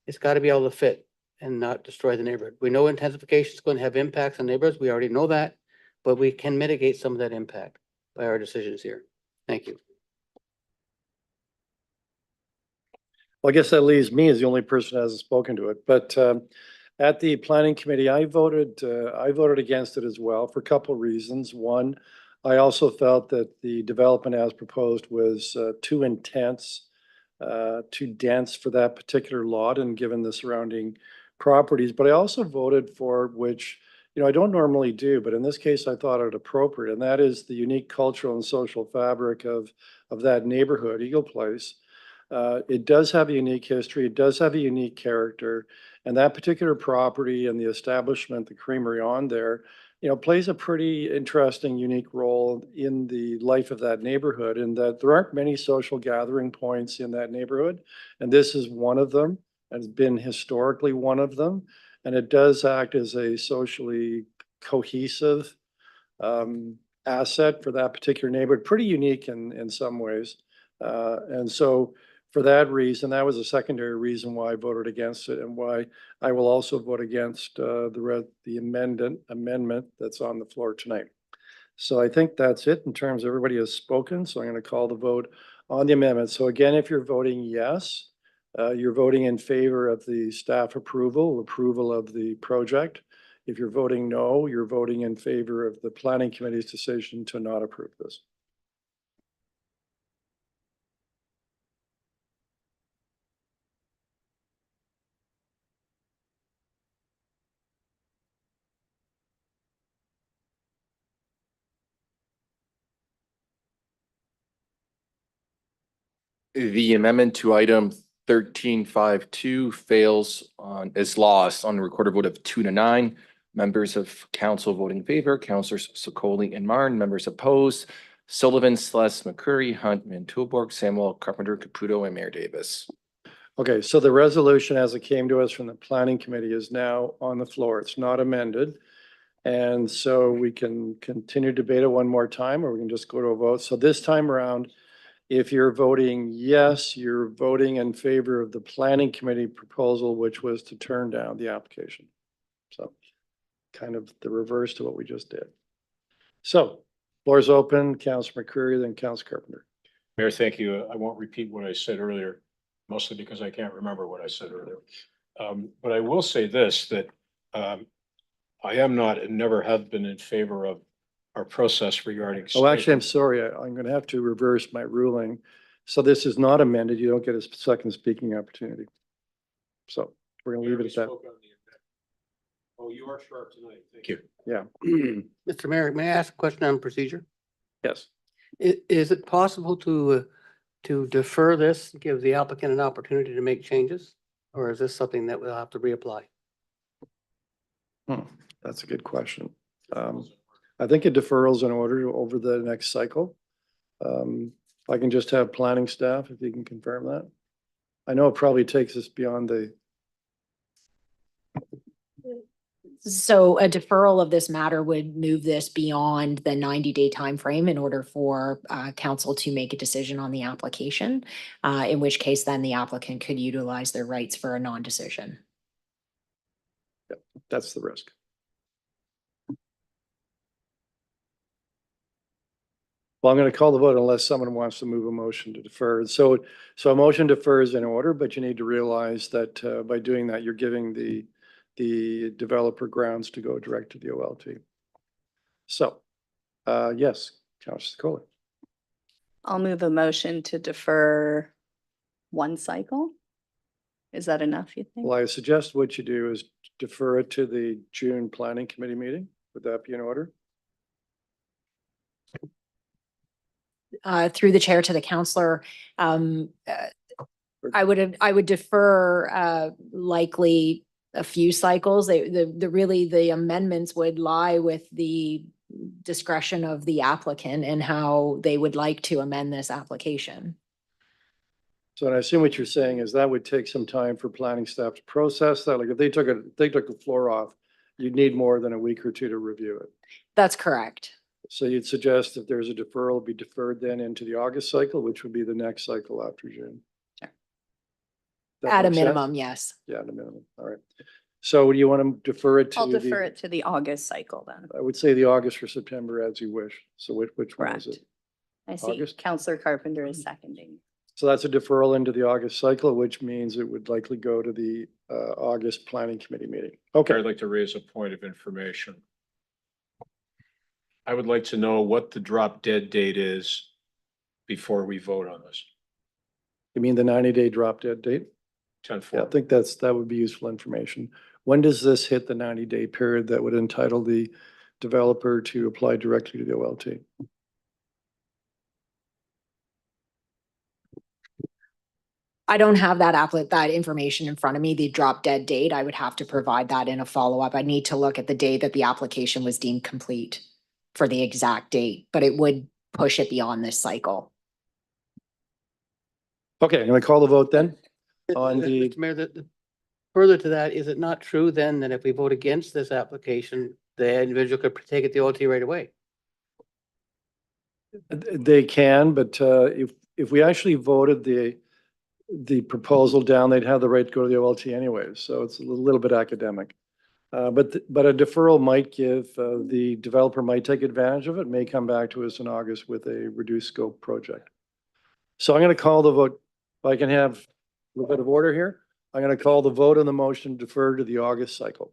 It's got to be able to fit and not destroy the neighborhood. We know intensification is going to have impacts on neighborhoods. We already know that, but we can mitigate some of that impact by our decisions here. Thank you. Well, I guess that leaves me as the only person who hasn't spoken to it, but At the planning committee, I voted against it as well for a couple of reasons. One, I also felt that the development as proposed was too intense, too dense for that particular lot and given the surrounding properties. But I also voted for, which, you know, I don't normally do, but in this case, I thought it appropriate, and that is the unique cultural and social fabric of that neighborhood, Eagle Place. It does have a unique history. It does have a unique character. And that particular property and the establishment, the creamery on there, you know, plays a pretty interesting, unique role in the life of that neighborhood, in that there aren't many social gathering points in that neighborhood. And this is one of them, and has been historically one of them. And it does act as a socially cohesive asset for that particular neighborhood, pretty unique in some ways. And so for that reason, that was a secondary reason why I voted against it, and why I will also vote against the amendment that's on the floor tonight. So I think that's it in terms of everybody has spoken. So I'm going to call the vote on the amendment. So again, if you're voting yes, you're voting in favor of the staff approval of the project. If you're voting no, you're voting in favor of the planning committee's decision to not approve this. The amendment to item 1352 is lost on a recorded vote of 2-9. Members of council voting in favor, Councilors Sokoli and Martin. Members opposed, Sullivan, Celeste, McCurry, Hunt, Mantoulbourg, Samuel, Carpenter, Caputo, and Mayor Davis. Okay, so the resolution as it came to us from the planning committee is now on the floor. It's not amended. And so we can continue to debate it one more time, or we can just go to a vote. So this time around, if you're voting yes, you're voting in favor of the planning committee proposal, which was to turn down the application. So kind of the reverse to what we just did. So floor is open. Councilor McCreary, then Councilor Carpenter. Mayor, thank you. I won't repeat what I said earlier, mostly because I can't remember what I said earlier. But I will say this, that I am not and never have been in favor of our process regarding. Oh, actually, I'm sorry. I'm going to have to reverse my ruling. So this is not amended. You don't get a second speaking opportunity. So we're going to leave it at that. Oh, you are sharp tonight. Thank you. Yeah. Mr. Mayor, may I ask a question on procedure? Yes. Is it possible to defer this, give the applicant an opportunity to make changes? Or is this something that we'll have to reapply? That's a good question. I think a deferral is in order over the next cycle. I can just have planning staff, if you can confirm that. I know it probably takes us beyond the. So a deferral of this matter would move this beyond the 90-day timeframe in order for council to make a decision on the application, in which case then the applicant could utilize their rights for a non-decision. Yeah, that's the risk. Well, I'm going to call the vote unless someone wants to move a motion to defer. So a motion defers in order, but you need to realize that by doing that, you're giving the developer grounds to go direct to the OLT. So, yes, Councilor Sokoli. I'll move a motion to defer one cycle. Is that enough, you think? Well, I suggest what you do is defer it to the June planning committee meeting. Would that be in order? Through the chair to the counselor, I would defer likely a few cycles. The amendments would lie with the discretion of the applicant and how they would like to amend this application. So I assume what you're saying is that would take some time for planning staff to process that. Like if they took the floor off, you'd need more than a week or two to review it. That's correct. So you'd suggest if there's a deferral, be deferred then into the August cycle, which would be the next cycle after June. That At a make sense? minimum, yes. Yeah, at a minimum. All right. So do you want to defer it to? I'll defer it to the August cycle then. I would say the August or September as you wish. So which one is Correct. it? I see August? Councillor Carpenter is seconding. So that's a deferral into the August cycle, which means it would likely go to the August planning committee meeting. Okay. I'd like to raise a point of information. I would like to know what the drop dead date is before we vote on this. You mean the 90-day drop dead date? 10-4. Yeah, I think that would be useful information. When does this hit the 90-day period that would entitle the developer to apply directly to the OLT? I don't have that information in front of me, the drop dead date. I would have to provide that in a follow-up. I need to look at the day that the application was deemed complete for the exact date, but it would push it beyond this cycle. Okay, I'm going to call the vote then on the, Mr. Mayor, further to that, is it not true then that if we vote against this application, the individual could take it to OT right away? they can, but if we actually voted the proposal down, they'd have the right to go to the OLT anyways. So it's a little bit academic. But a deferral might give, the developer might take advantage of it, may come back to us in August with a reduced scope project. So I'm going to call the vote. If I can have a little bit of order here, I'm going to call the vote on the motion deferred to the August cycle.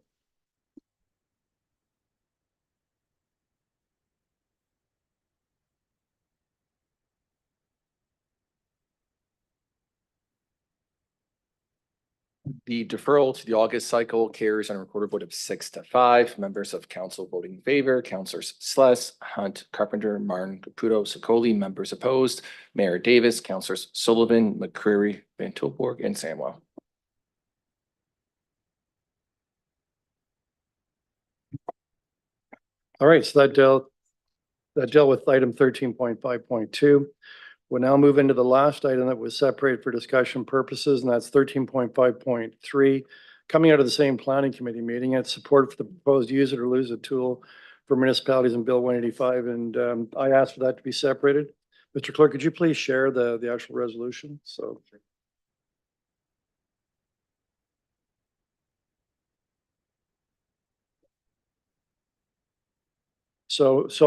The deferral to the August cycle carries on a recorded vote of 6-5. Members of council voting in favor, Councilors Sless, Hunt, Carpenter, Martin, Caputo, Sokoli. Members opposed, Mayor Davis, Councilors Sullivan, McCreary, Van Tilburg, and Samwell. All right, so that dealt with item 13.5.2. We'll now move into the last item that was separated for discussion purposes, and that's 13.5.3. Coming out of the same planning committee meeting, it's support for the proposed use it or lose it tool for municipalities in Bill 185, and I asked for that to be separated. Mr. Clerk, could you please share the actual resolution? So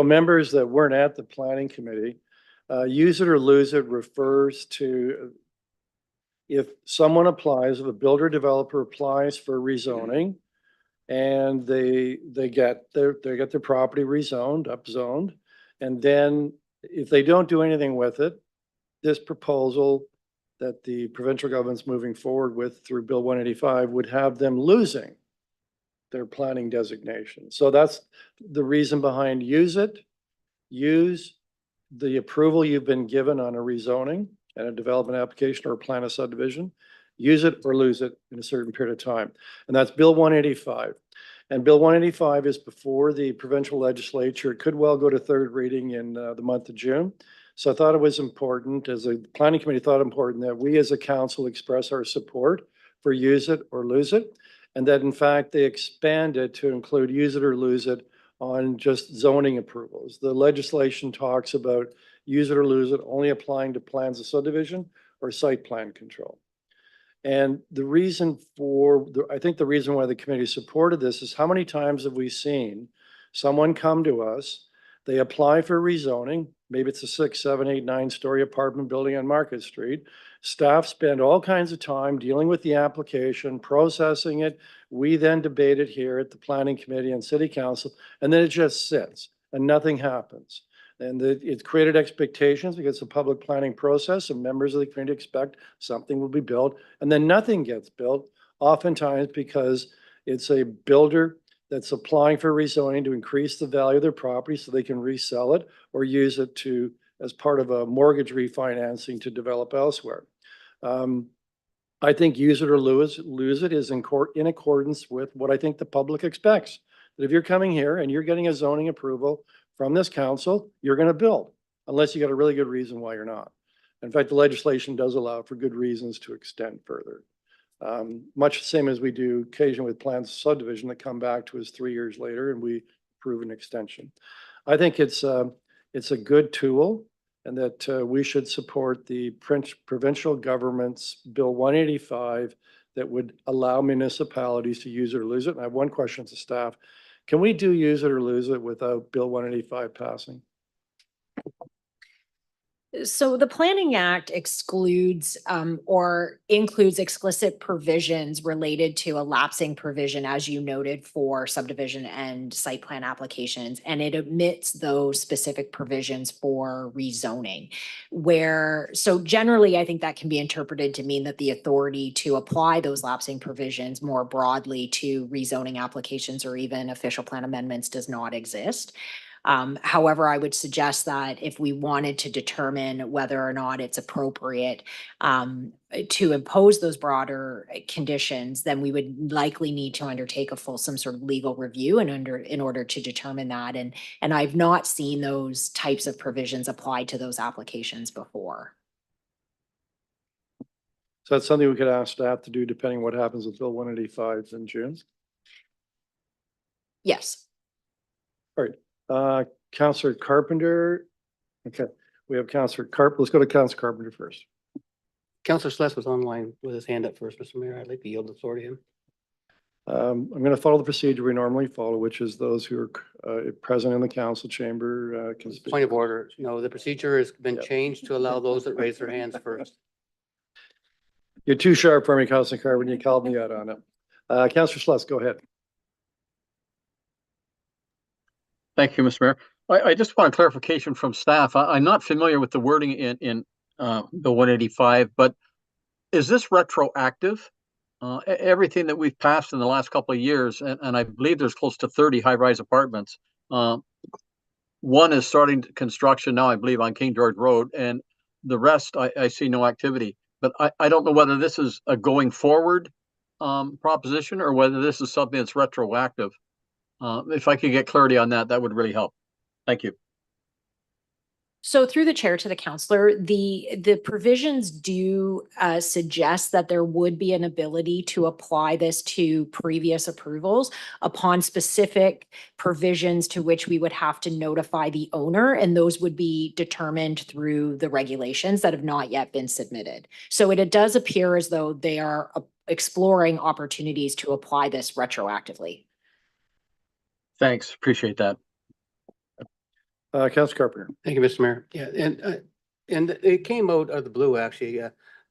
members that weren't at the planning committee, use it or lose it refers to if someone applies, if a builder developer applies for rezoning and they get their property rezoned, upzoned, and then if they don't do anything with it, this proposal that the provincial government's moving forward with through Bill 185 would have them losing their planning designation. So that's the reason behind use it. Use the approval you've been given on a rezoning and a development application or a plan of subdivision. Use it or lose it in a certain period of time. And that's Bill 185. And Bill 185 is before the provincial legislature. It could well go to third reading in the month of June. So I thought it was important, as a planning committee thought important, that we as a council express our support for use it or lose it. And that in fact, they expand it to include use it or lose it on just zoning approvals. The legislation talks about use it or lose it only applying to plans of subdivision or site plan control. And the reason I think the reason why the committee supported this is how many times have we seen someone come to us, they apply for rezoning, maybe it's a 6, 7, 8, 9-story apartment building on Market Street. Staff spend all kinds of time dealing with the application, processing it. We then debate it here at the planning committee and city council, and then it just sits and nothing happens. And it's created expectations because it's a public planning process and members of the community expect something will be built and then nothing gets built, oftentimes because it's a builder that's applying for rezoning to increase the value of their property so they can resell it or use it as part of a mortgage refinancing to develop elsewhere. I think use it or lose it is in accordance with what I think the public expects. That if you're coming here and you're getting a zoning approval from this council, you're going to build, unless you got a really good reason why you're not. In fact, the legislation does allow for good reasons to extend further. Much the same as we do occasionally with plans of subdivision that come back to us 3 years later and we approve an extension. I think it's a good tool and that we should support the provincial government's Bill 185 that would allow municipalities to use it or lose it. And I have one question to staff. Can we do use it or lose it without Bill 185 passing? So the Planning Act excludes or includes explicit provisions related to a lapsing provision, as you noted, for subdivision and site plan applications. And it omits those specific provisions for rezoning. So generally, I think that can be interpreted to mean that the authority to apply those lapsing provisions more broadly to rezoning applications or even official plan amendments does not exist. However, I would suggest that if we wanted to determine whether or not it's appropriate to impose those broader conditions, then we would likely need to undertake a fulsome sort of legal review in order to determine that. And I've not seen those types of provisions applied to those applications before. So that's something we could ask staff to do depending what happens with Bill 185 in June. Yes. Councillor Carpenter. Okay, we have Councillor let's go to Councillor Carpenter first. Councillor Sless was online with his hand up first, Mr. Mayor. I'd like to yield the floor to him. I'm going to follow the procedure we normally follow, which is those who are present in the council chamber can speak. Point of order. No, the procedure has been changed to allow those that raise their hands first. You're too sharp for me, Councillor Carpenter. You called me out on it. Councillor Sless, go ahead. Thank you, Mr. Mayor. I just want a clarification from staff. I'm not familiar with the wording in Bill 185, but is this retroactive? Everything that we've passed in the last couple of years, and I believe there's close to 30 high-rise apartments. One is starting construction now, I believe, on King George Road, and the rest, I see no activity. But I don't know whether this is a going forward proposition or whether this is something that's retroactive. If I could get clarity on that, that would really help. Thank you. So through the chair to the counselor, the provisions do suggest that there would be an ability to apply this to previous approvals upon specific provisions to which we would have to notify the owner, and those would be determined through the regulations that have not yet been submitted. So it does appear as though they are exploring opportunities to apply this retroactively. Thanks. Appreciate that. Councillor Carpenter. Thank you, Mr. Mayor. Yeah, and it came out of the blue, actually.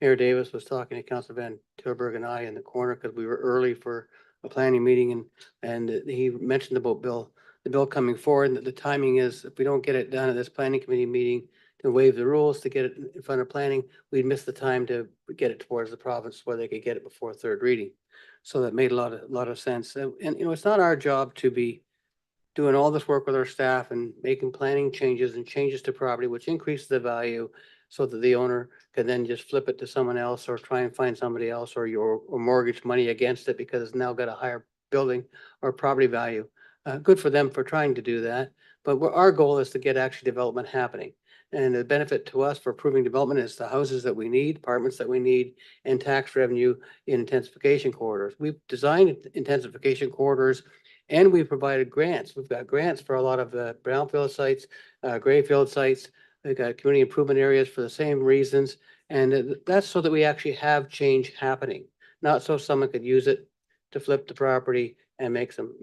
Mayor Davis was talking to Councillor Van Tilburg and I in the corner because we were early for a planning meeting, and he mentioned about the bill coming forward, and that the timing is, if we don't get it done at this planning committee meeting to waive the rules to get it in front of planning, we'd miss the time to get it towards the province where they could get it before third reading. So that made a lot of sense. And it's not our job to be doing all this work with our staff and making planning changes and changes to property, which increases the value so that the owner can then just flip it to someone else or try and find somebody else or mortgage money against it because it's now got a higher building or property value. Good for them for trying to do that. But our goal is to get actually development happening. And the benefit to us for approving development is the houses that we need, apartments that we need, and tax revenue in intensification corridors. We've designed intensification corridors and we've provided grants. We've got grants for a lot of the brownfield sites, grayfield sites. We've got community improvement areas for the same reasons. And that's so that we actually have change happening, not so someone could use it to flip the property and make some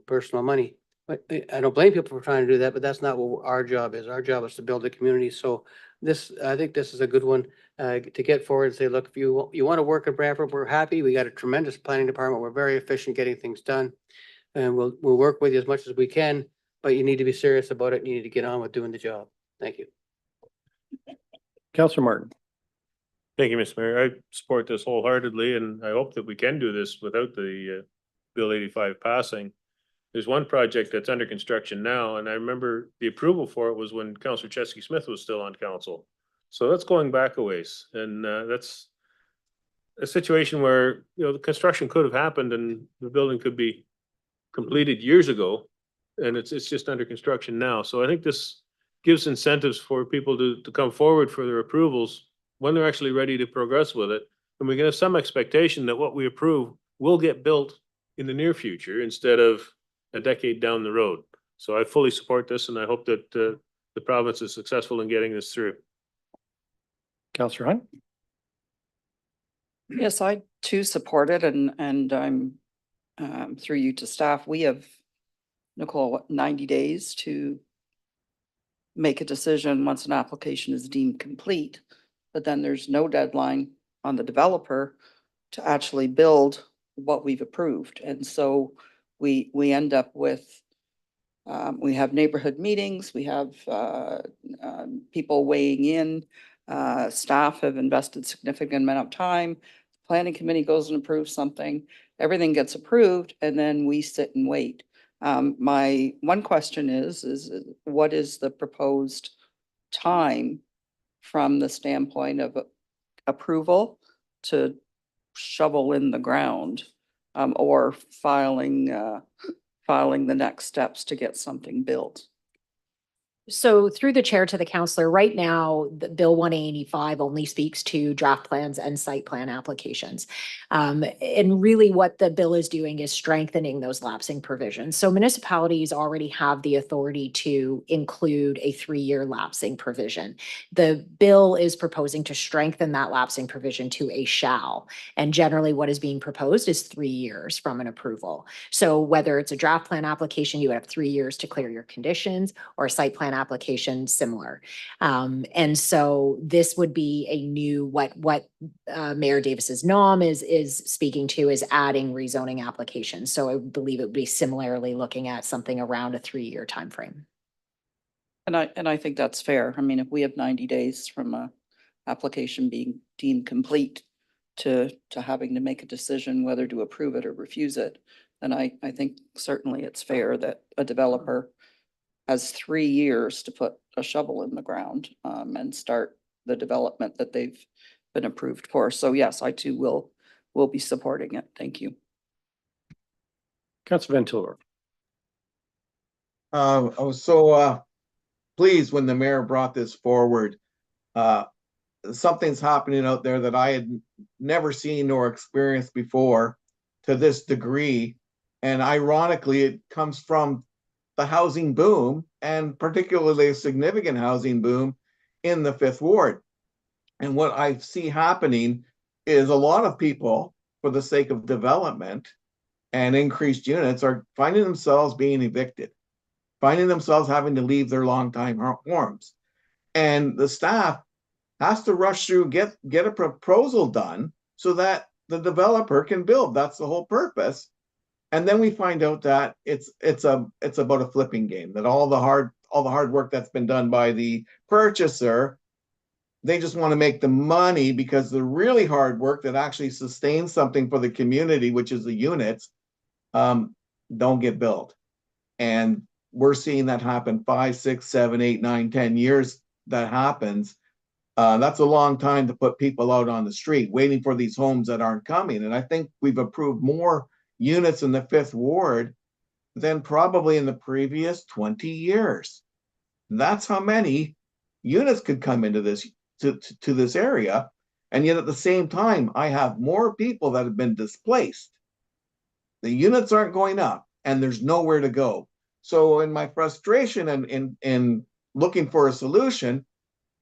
personal money. But I don't blame people for trying to do that, but that's not what our job is. Our job is to build a community. So I think this is a good one to get forward and say, look, if you want to work in Brantford, we're happy. We got a tremendous planning department. We're very efficient getting things done. And we'll work with you as much as we can, but you need to be serious about it. And you need to get on with doing the job. Thank you. Councillor Martin. Thank you, Mr. Mayor. I support this wholeheartedly, and I hope that we can do this without the Bill 85 passing. There's one project that's under construction now, and I remember the approval for it was when Councillor Chesky Smith was still on council. So that's going back a ways, and that's a situation where, the construction could have happened and the building could be completed years ago, and it's just under construction now. So I think this gives incentives for people to come forward for their approvals when they're actually ready to progress with it. And we can have some expectation that what we approve will get built in the near future instead of a decade down the road. So I fully support this, and I hope that the province is successful in getting this through. Councillor Hunt. Yes, I too support it, and I'm through you to staff. We have, Nicole, 90 days to make a decision once an application is deemed complete, but then there's no deadline on the developer to actually build what we've approved. And so we end up with, we have neighborhood meetings, we have people weighing in, staff have invested significant amount of time. Planning committee goes and approves something, everything gets approved, and then we sit and wait. My one question is what is the proposed time from the standpoint of approval to shovel in the ground, or filing the next steps to get something built? So through the chair to the counselor, right now, the Bill 185 only speaks to draft plans and site plan applications. And really what the bill is doing is strengthening those lapsing provisions. So municipalities already have the authority to include a 3-year lapsing provision. The bill is proposing to strengthen that lapsing provision to a shall. And generally what is being proposed is 3 years from an approval. So whether it's a draft plan application, you would have 3 years to clear your conditions, or a site plan application similar. And so this would be a new, what Mayor Davis's NOM is speaking to is adding rezoning applications. So I believe it would be similarly looking at something around a 3-year timeframe. And I think that's fair. I mean, if we have 90 days from a application being deemed complete to having to make a decision whether to approve it or refuse it, then I think certainly it's fair that a developer has 3 years to put a shovel in the ground, and start the development that they've been approved for. So yes, I too will be supporting it. Thank you. Councilor Van Tilburg. I was so pleased when the mayor brought this forward. Something's happening out there that I had never seen nor experienced before to this degree. And ironically, it comes from the housing boom, and particularly a significant housing boom in the 5th Ward. And what I see happening is a lot of people, for the sake of development and increased units, are finding themselves being evicted, finding themselves having to leave their longtime homes. And the staff has to rush through, get a proposal done so that the developer can build. That's the whole purpose. And then we find out that it's about a flipping game, that all the hard work that's been done by the purchaser, they just want to make the money, because the really hard work that actually sustains something for the community, which is the units, don't get built. And we're seeing that happen 5, 6, 7, 8, 9, 10 years that happens. That's a long time to put people out on the street waiting for these homes that aren't coming. And I think we've approved more units in the 5th Ward than probably in the previous 20 years. That's how many units could come into this to this area. And yet at the same time, I have more people that have been displaced. The units aren't going up and there's nowhere to go. So in my frustration and in looking for a solution,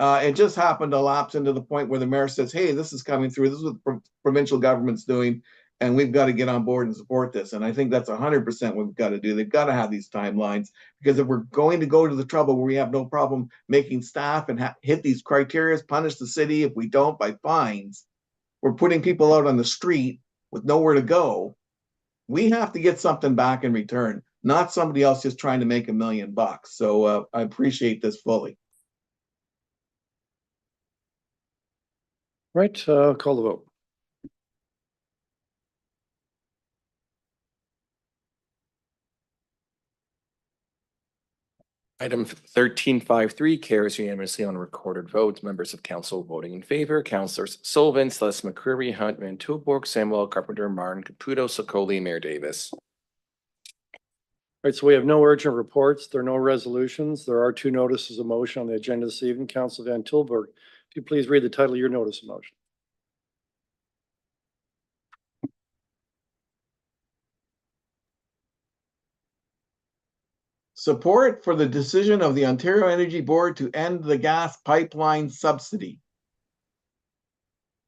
it just happened to lapse into the point where the mayor says, hey, this is coming through. This is what the provincial government's doing, and we've got to get on board and support this. And I think that's 100% what we've got to do. They've got to have these timelines, because if we're going to go to the trouble where we have no problem making staff and hit these criteria, punish the city if we don't by fines, we're putting people out on the street with nowhere to go. We have to get something back in return, not somebody else just trying to make $1 million. So I appreciate this fully. Right, call the vote. Item 1353 carries unanimously on recorded votes. Members of council voting in favor: Councilors Sullivan, Celeste McCreary, Hunt, Van Tilburg, Samuel, Carpenter, Martin, Caputo, Sokoli, Mayor Davis. All right, so we have no urgent reports. There are no resolutions. There are 2 notices of motion on the agenda this evening. Councilor Van Tilburg, if you please read the title of your notice of motion. Support for the decision of the Ontario Energy Board to end the gas pipeline subsidy.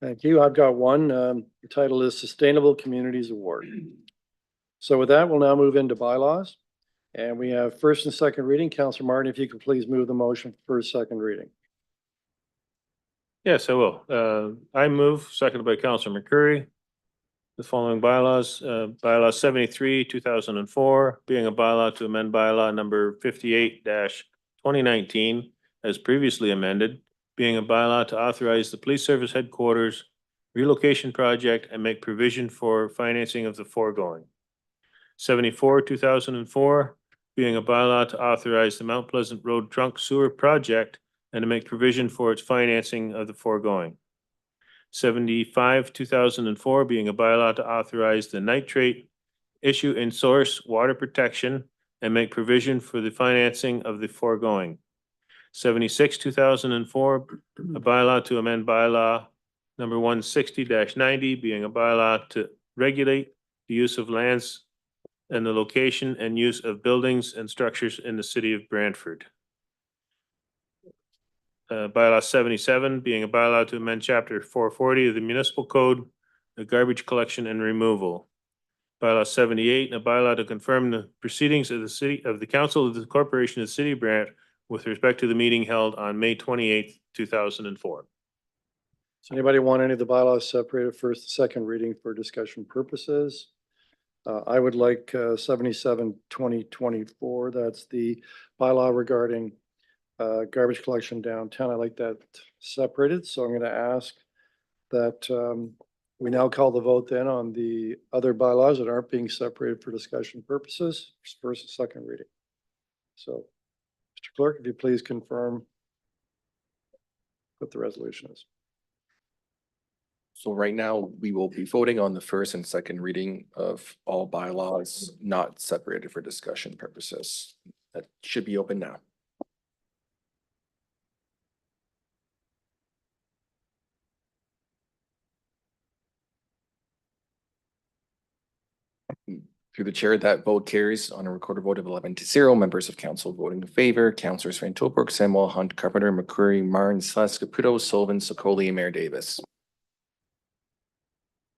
Thank you. I've got one. The title is Sustainable Communities Award. So with that, we'll now move into bylaws. And we have first and second reading. Counselor Martin, if you could please move the motion for first, second reading. Yes, I will. I move, seconded by Counselor McCurry. The following bylaws, bylaw 73, 2004, being a bylaw to amend bylaw number 58-2019 as previously amended, being a bylaw to authorize the police service headquarters relocation project and make provision for financing of the foregoing. 74, 2004, being a bylaw to authorize the Mount Pleasant Road Trunk Sewer Project and to make provision for its financing of the foregoing. 75, 2004, being a bylaw to authorize the nitrate issue in source water protection and make provision for the financing of the foregoing. 76, 2004, a bylaw to amend bylaw number 160-90, being a bylaw to regulate the use of lands and the location and use of buildings and structures in the city of Brantford. Bylaw 77, being a bylaw to amend chapter 440 of the municipal code, the garbage collection and removal. Bylaw 78, a bylaw to confirm the proceedings of the council of the corporation of the city of Brant with respect to the meeting held on May 28th, 2004. Does anybody want any of the bylaws separated first and second reading for discussion purposes? I would like 77-2024. That's the bylaw regarding garbage collection downtown. I like that separated. So I'm going to ask that we now call the vote then on the other bylaws that aren't being separated for discussion purposes, first and second reading. So, Mr. Clerk, if you please confirm what the resolution is. So right now, we will be voting on the first and second reading of all bylaws not separated for discussion purposes. That should be open now. Through the chair, that vote carries on a recorded vote of 11-0. Members of council voting in favor, Councilors Van Tilburg, Samuel, Hunt, Carpenter, McCurry, Martin, Sless, Caputo, Sullivan, Sokoli, and Mayor Davis.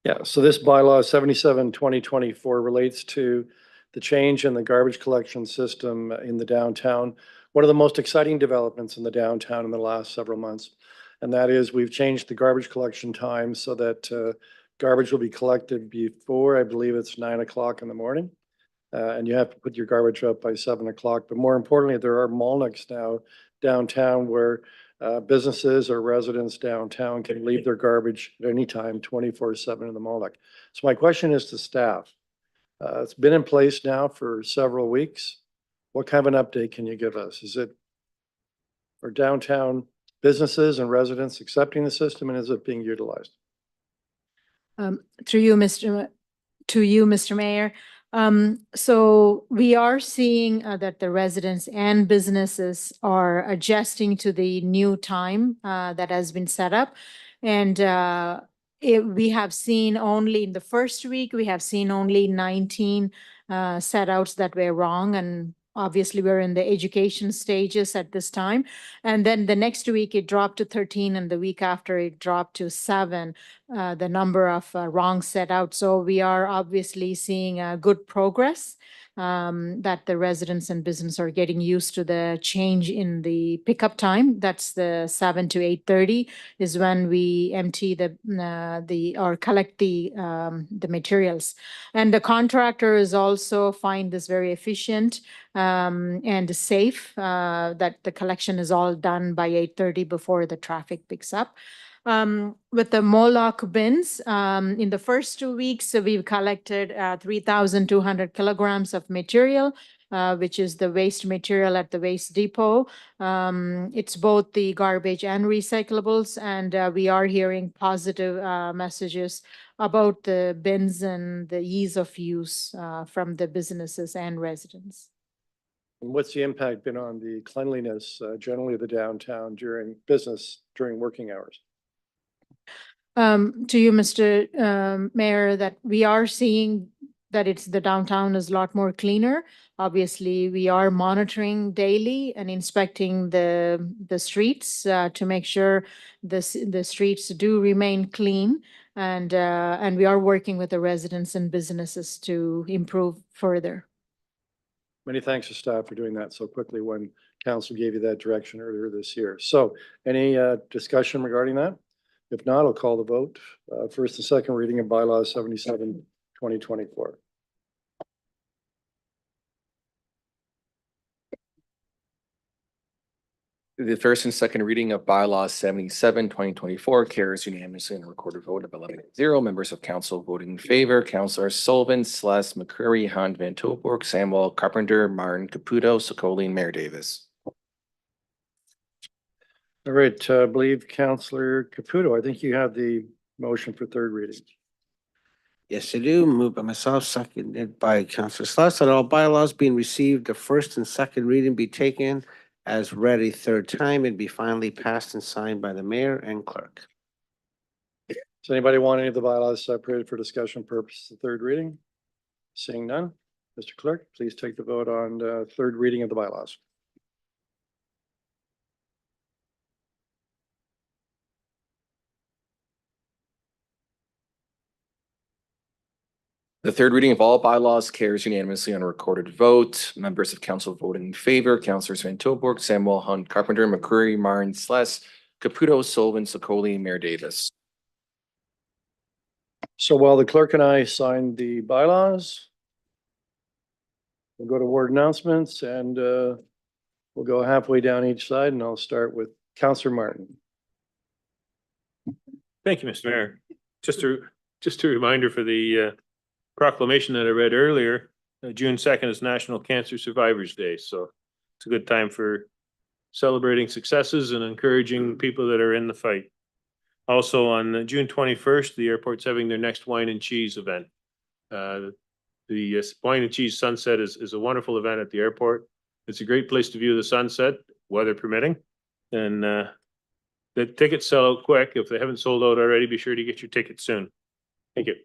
Yeah, so this bylaw 77-2024 relates to the change in the garbage collection system in the downtown. One of the most exciting developments in the downtown in the last several months. And that is we've changed the garbage collection time so that garbage will be collected before, I believe it's 9 o'clock in the morning. And you have to put your garbage up by 7 o'clock. But more importantly, there are Molniks now downtown where businesses or residents downtown can leave their garbage at any time, 24/7 in the Molnik. So my question is to staff. It's been in place now for several weeks. What kind of an update can you give us? Is it for downtown businesses and residents accepting the system, and is it being utilized? Through you, Mr. Mayor. So we are seeing that the residents and businesses are adjusting to the new time that has been set up. And we have seen only in the first week, we have seen only 19 set outs that were wrong. And obviously we're in the education stages at this time. And then the next week it dropped to 13, and the week after it dropped to 7, the number of wrong set out. So we are obviously seeing good progress that the residents and business are getting used to the change in the pickup time. That's the 7 to 8:30 is when we empty or collect the materials. And the contractors also find this very efficient and safe, that the collection is all done by 8:30 before the traffic picks up. With the Moloch bins, in the first 2 weeks, we've collected 3,200 kilograms of material, which is the waste material at the waste depot. It's both the garbage and recyclables, and we are hearing positive messages about the bins and the ease of use from the businesses and residents. And what's the impact been on the cleanliness generally of the downtown during working hours? To you, Mr. Mayor, that we are seeing that the downtown is a lot more cleaner. Obviously, we are monitoring daily and inspecting the streets to make sure the streets do remain clean, and we are working with the residents and businesses to improve further. Many thanks to staff for doing that so quickly when council gave you that direction earlier this year. So any discussion regarding that? If not, I'll call the vote. First and second reading of bylaws 77, 2024. The first and second reading of bylaw 77, 2024 carries unanimously in a recorded vote of 11-0. Members of council voting in favor, Councillor Sullivan, Celeste, McCreary, Hunt, Van Tilburg, Samwell, Carpenter, Martin, Caputo, Sokoli, and Mayor Davis. All right, I believe Councillor Caputo, I think you have the motion for third reading. Yes, I do. Moved by myself, seconded by Councillor Sluss, that all bylaws being received, the first and second reading be taken as read a third time and be finally passed and signed by the mayor and clerk. Does anybody want any of the bylaws separated for discussion purposes of third reading? Seeing none, Mr. Clerk, please take the vote on third reading of the bylaws. The third reading of all bylaws carries unanimously on a recorded vote. Members of council voting in favor, Councillors Van Tilburg, Samwell, Hunt, Carpenter, McCreary, Martin, Celeste, Caputo, Sullivan, Sokoli, and Mayor Davis. So while the clerk and I signed the bylaws, we'll go to ward announcements and we'll go halfway down each side and I'll start with Councillor Martin. Thank you, Mr. Mayor. Just a reminder for the proclamation that I read earlier, June 2nd is National Cancer Survivors Day. So it's a good time for celebrating successes and encouraging people that are in the fight. Also on June 21st, the airport's having their next wine and cheese event. The wine and cheese sunset is a wonderful event at the airport. It's a great place to view the sunset, weather permitting. And the tickets sell out quick. If they haven't sold out already, be sure to get your tickets soon. Thank you.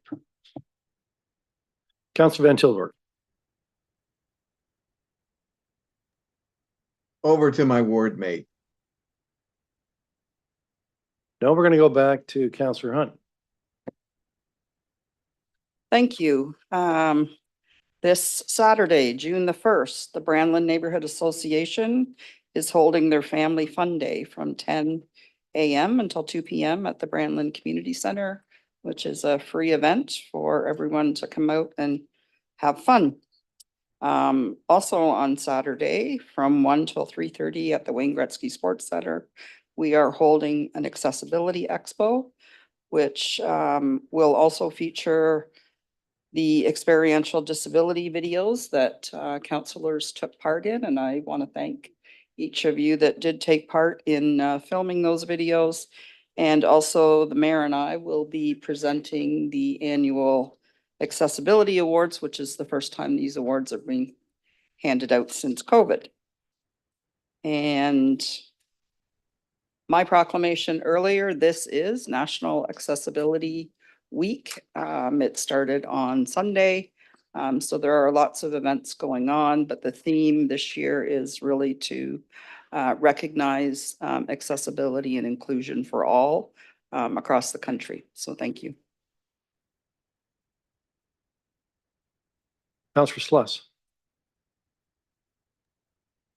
Councillor Van Tilburg. Over to my ward mate. Now we're going to go back to Councillor Hunt. Thank you. This Saturday, June the 1st, the Brandland Neighborhood Association is holding their Family Fun Day from 10 a.m. until 2 p.m. at the Brandland Community Center, which is a free event for everyone to come out and have fun. Also on Saturday from 1 till 3:30 at the Wayne Gretzky Sports Center, we are holding an accessibility expo, which will also feature the experiential disability videos that councillors took part in. And I want to thank each of you that did take part in filming those videos. And also the mayor and I will be presenting the annual Accessibility Awards, which is the first time these awards are being handed out since COVID. And my proclamation earlier, this is National Accessibility Week. It started on Sunday. So there are lots of events going on, but the theme this year is really to recognize accessibility and inclusion for all across the country. So thank you. Councillor Sluss.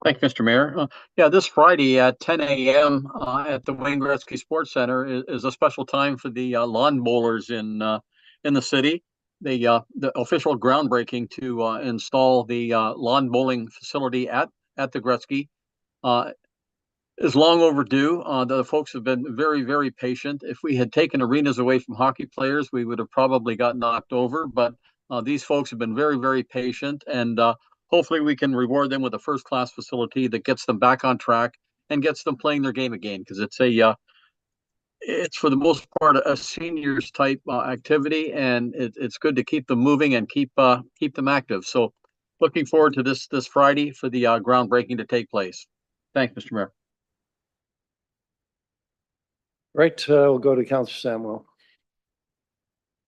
Thank you, Mr. Mayor. Yeah, this Friday at 10 a.m. At the Wayne Gretzky Sports Center is a special time for the lawn bowlers in the city. The official groundbreaking to install the lawn bowling facility at the Gretzky is long overdue. The folks have been very, very patient. If we had taken arenas away from hockey players, we would have probably got knocked over. But these folks have been very, very patient, and hopefully we can reward them with a first-class facility that gets them back on track and gets them playing their game again, because it's for the most part a seniors type activity, and it's good to keep them moving and keep them active. So looking forward to this Friday for the groundbreaking to take place. Thanks, Mr. Mayor. Right, we'll go to Councillor Samwell.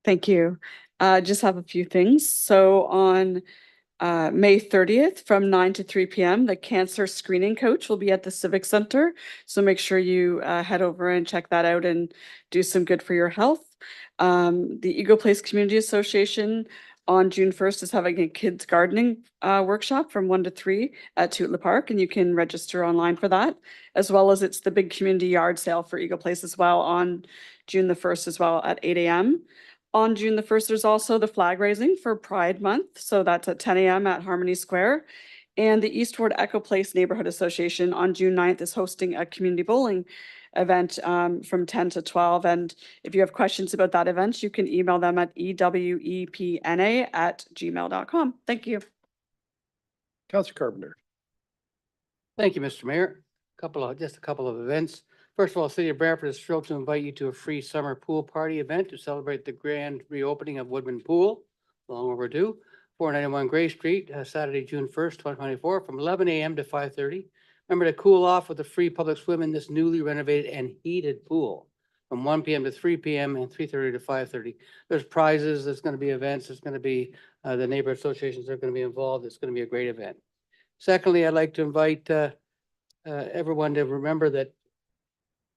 Thank you. Just have a few things. So on May 30th from 9 to 3 p.m. the cancer screening coach will be at the Civic Center. So make sure you head over and check that out and do some good for your health. The Eagle Place Community Association on June 1st is having a kids gardening workshop from 1 to 3 at Tootla Park, and you can register online for that. As well as it's the big community yard sale for Eagle Place as well on June the 1st as well at 8 a.m. On June the 1st, there's also the flag raising for Pride Month. So that's at 10 a.m. at Harmony Square. And the Eastward Echo Place Neighborhood Association on June 9th is hosting a community bowling event from 10 to 12. And if you have questions about that event, you can email them at ewepna@gmail.com. Thank you. Counselor Carpenter. Thank you, Mr. Mayor. Just a couple of events. First of all, City of Brantford is thrilled to invite you to a free summer pool party event to celebrate the grand reopening of Woodman Pool, long overdue, 491 Gray Street, Saturday, June 1st, 2024, from 11 a.m. to 5:30. Remember to cool off with a free public swim in this newly renovated and heated pool from 1 p.m. to 3 p.m. and 3:30 to 5:30. There's prizes, there's going to be events, there's going to be the neighbor associations are going to be involved. It's going to be a great event. Secondly, I'd like to invite everyone to remember that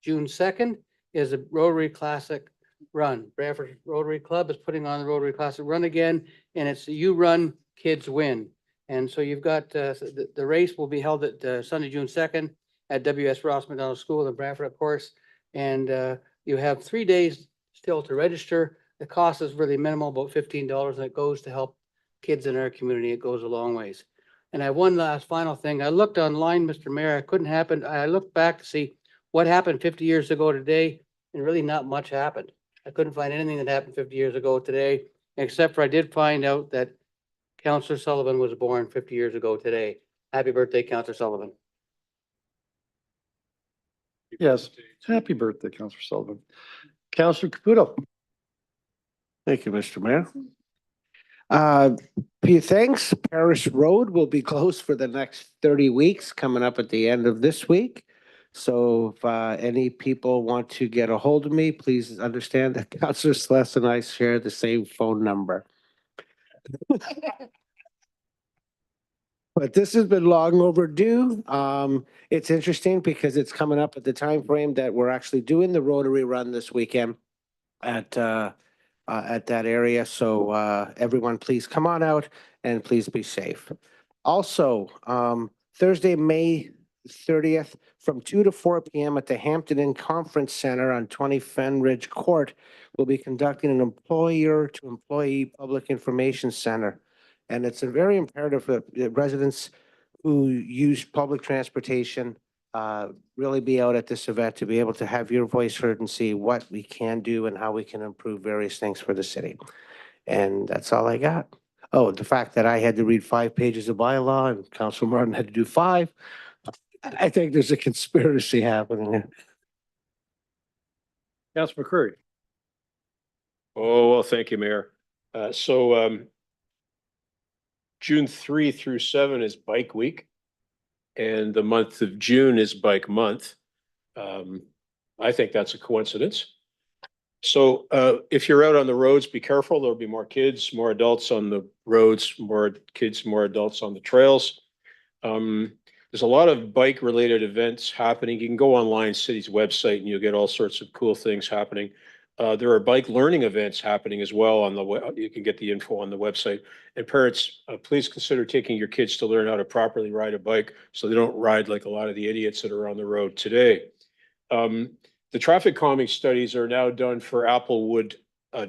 June 2nd is a Rotary Classic Run. Brantford Rotary Club is putting on the Rotary Classic Run again, and it's You Run, Kids Win. And so you've got, the race will be held at Sunday, June 2nd at W.S. Ross McDonald School in Brantford, of course. And you have 3 days still to register. The cost is really minimal, about $15, and it goes to help kids in our community. It goes a long ways. And I have one last final thing. I looked online, Mr. Mayor, I looked back to see what happened 50 years ago today, and really not much happened. I couldn't find anything that happened 50 years ago today, except for I did find out that Councillor Sullivan was born 50 years ago today. Happy birthday, Councillor Sullivan. Yes, happy birthday, Councillor Sullivan. Councillor Caputo. Thank you, Mr. Mayor. Few thanks. Parish Road will be closed for the next 30 weeks, coming up at the end of this week. So if any people want to get a hold of me, please understand that Councillor Celeste and I share the same phone number. But this has been long overdue. It's interesting because it's coming up at the time frame that we're actually doing the Rotary Run this weekend at that area. So everyone, please come on out and please be safe. Also, Thursday, May 30th, from 2 to 4 p.m. at the Hampton Inn Conference Center on 20 Fenridge Court, we'll be conducting an employer-to-employee public information center. And it's a very imperative for residents who use public transportation really be out at this event to be able to have your voice heard and see what we can do and how we can improve various things for the city. And that's all I got. Oh, the fact that I had to read 5 pages of bylaw and Councilor Martin had to do 5. I think there's a conspiracy happening here. Councilor McCurry. Oh, well, thank you, Mayor. June 3 through 7 is Bike Week, and the month of June is Bike Month. I think that's a coincidence. So if you're out on the roads, be careful. There'll be more kids, more adults on the roads, more kids, more adults on the trails. There's a lot of bike-related events happening. You can go online, city's website, and you'll get all sorts of cool things happening. There are bike learning events happening as well on the web. You can get the info on the website. And parents, please consider taking your kids to learn how to properly ride a bike so they don't ride like a lot of the idiots that are on the road today. The traffic calming studies are now done for Applewood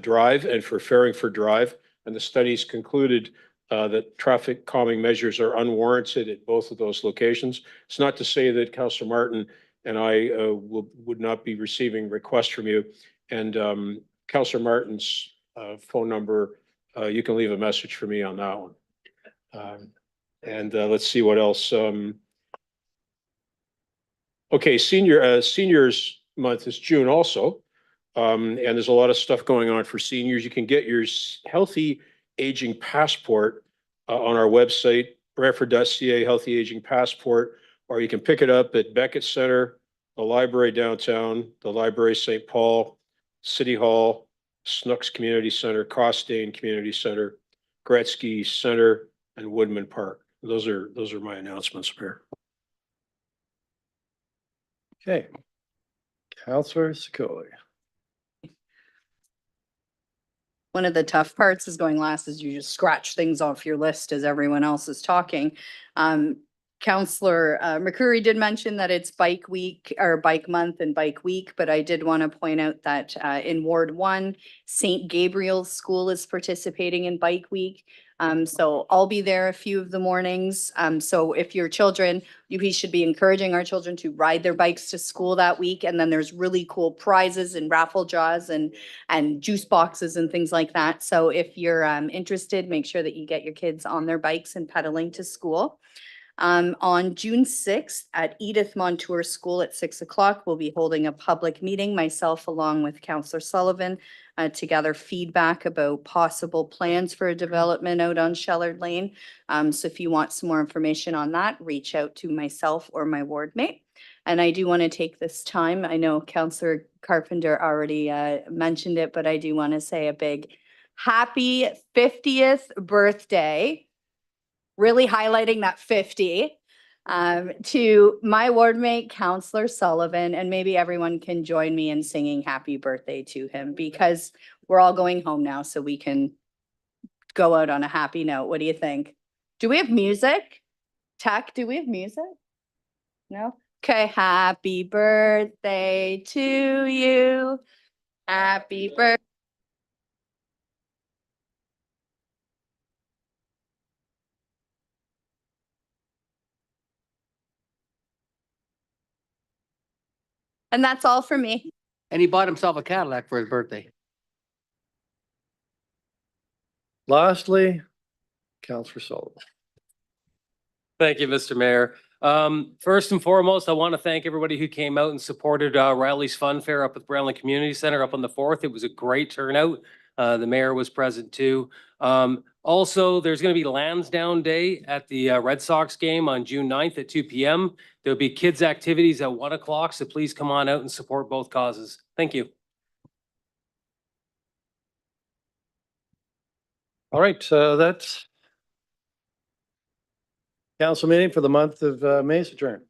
Drive and for Farringford Drive, and the studies concluded that traffic calming measures are unwarranted at both of those locations. It's not to say that Councillor Martin and I would not be receiving requests from you. And Councillor Martin's phone number, you can leave a message for me on that one. Let's see what else. Okay, seniors month is June also. And there's a lot of stuff going on for seniors. You can get your Healthy Aging Passport on our website, Brantford.ca Healthy Aging Passport, or you can pick it up at Beckett Center, the library downtown, the library St. Paul, City Hall, Snooks Community Center, Costain Community Center, Gretzky Center, and Woodman Park. Those are my announcements, Mayor. Okay. Councillor Sikoli. One of the tough parts is going last is you just scratch things off your list as everyone else is talking. Counselor McCreary did mention that it's Bike Week or Bike Month and Bike Week, but I did want to point out that in Ward 1, St. Gabriel's School is participating in Bike Week. So I'll be there a few of the mornings. So if your children, we should be encouraging our children to ride their bikes to school that week. And then there's really cool prizes and raffle draws and juice boxes and things like that. So if you're interested, make sure that you get your kids on their bikes and pedaling to school. On June 6th at Edith Montour School at 6 o'clock, we'll be holding a public meeting, myself along with Counselor Sullivan, to gather feedback about possible plans for a development out on Shellard Lane. So if you want some more information on that, reach out to myself or my ward mate. And I do want to take this time, I know Counselor Carpenter already mentioned it, but I do want to say a big happy 50th birthday, really highlighting that 50, to my ward mate, Counselor Sullivan, and maybe everyone can join me in singing happy birthday to him because we're all going home now, so we can go out on a happy note. What do you think? Do we have music? Tech, do we have music? No? Okay, happy birthday to you. Happy birthday. And that's all for me. And he bought himself a Cadillac for his birthday. Lastly, Counselor Sullivan. Thank you, Mr. Mayor. First and foremost, I want to thank everybody who came out and supported Riley's Fun Fair up at Brownlee Community Center up on the 4th. It was a great turnout. The mayor was present too. Also, there's going to be Lansdowne Day at the Red Sox game on June 9th at 2 p.m. There'll be kids' activities at 1 o'clock, so please come on out and support both causes. Thank you. All right, so that's council meeting for the month of May is adjourned.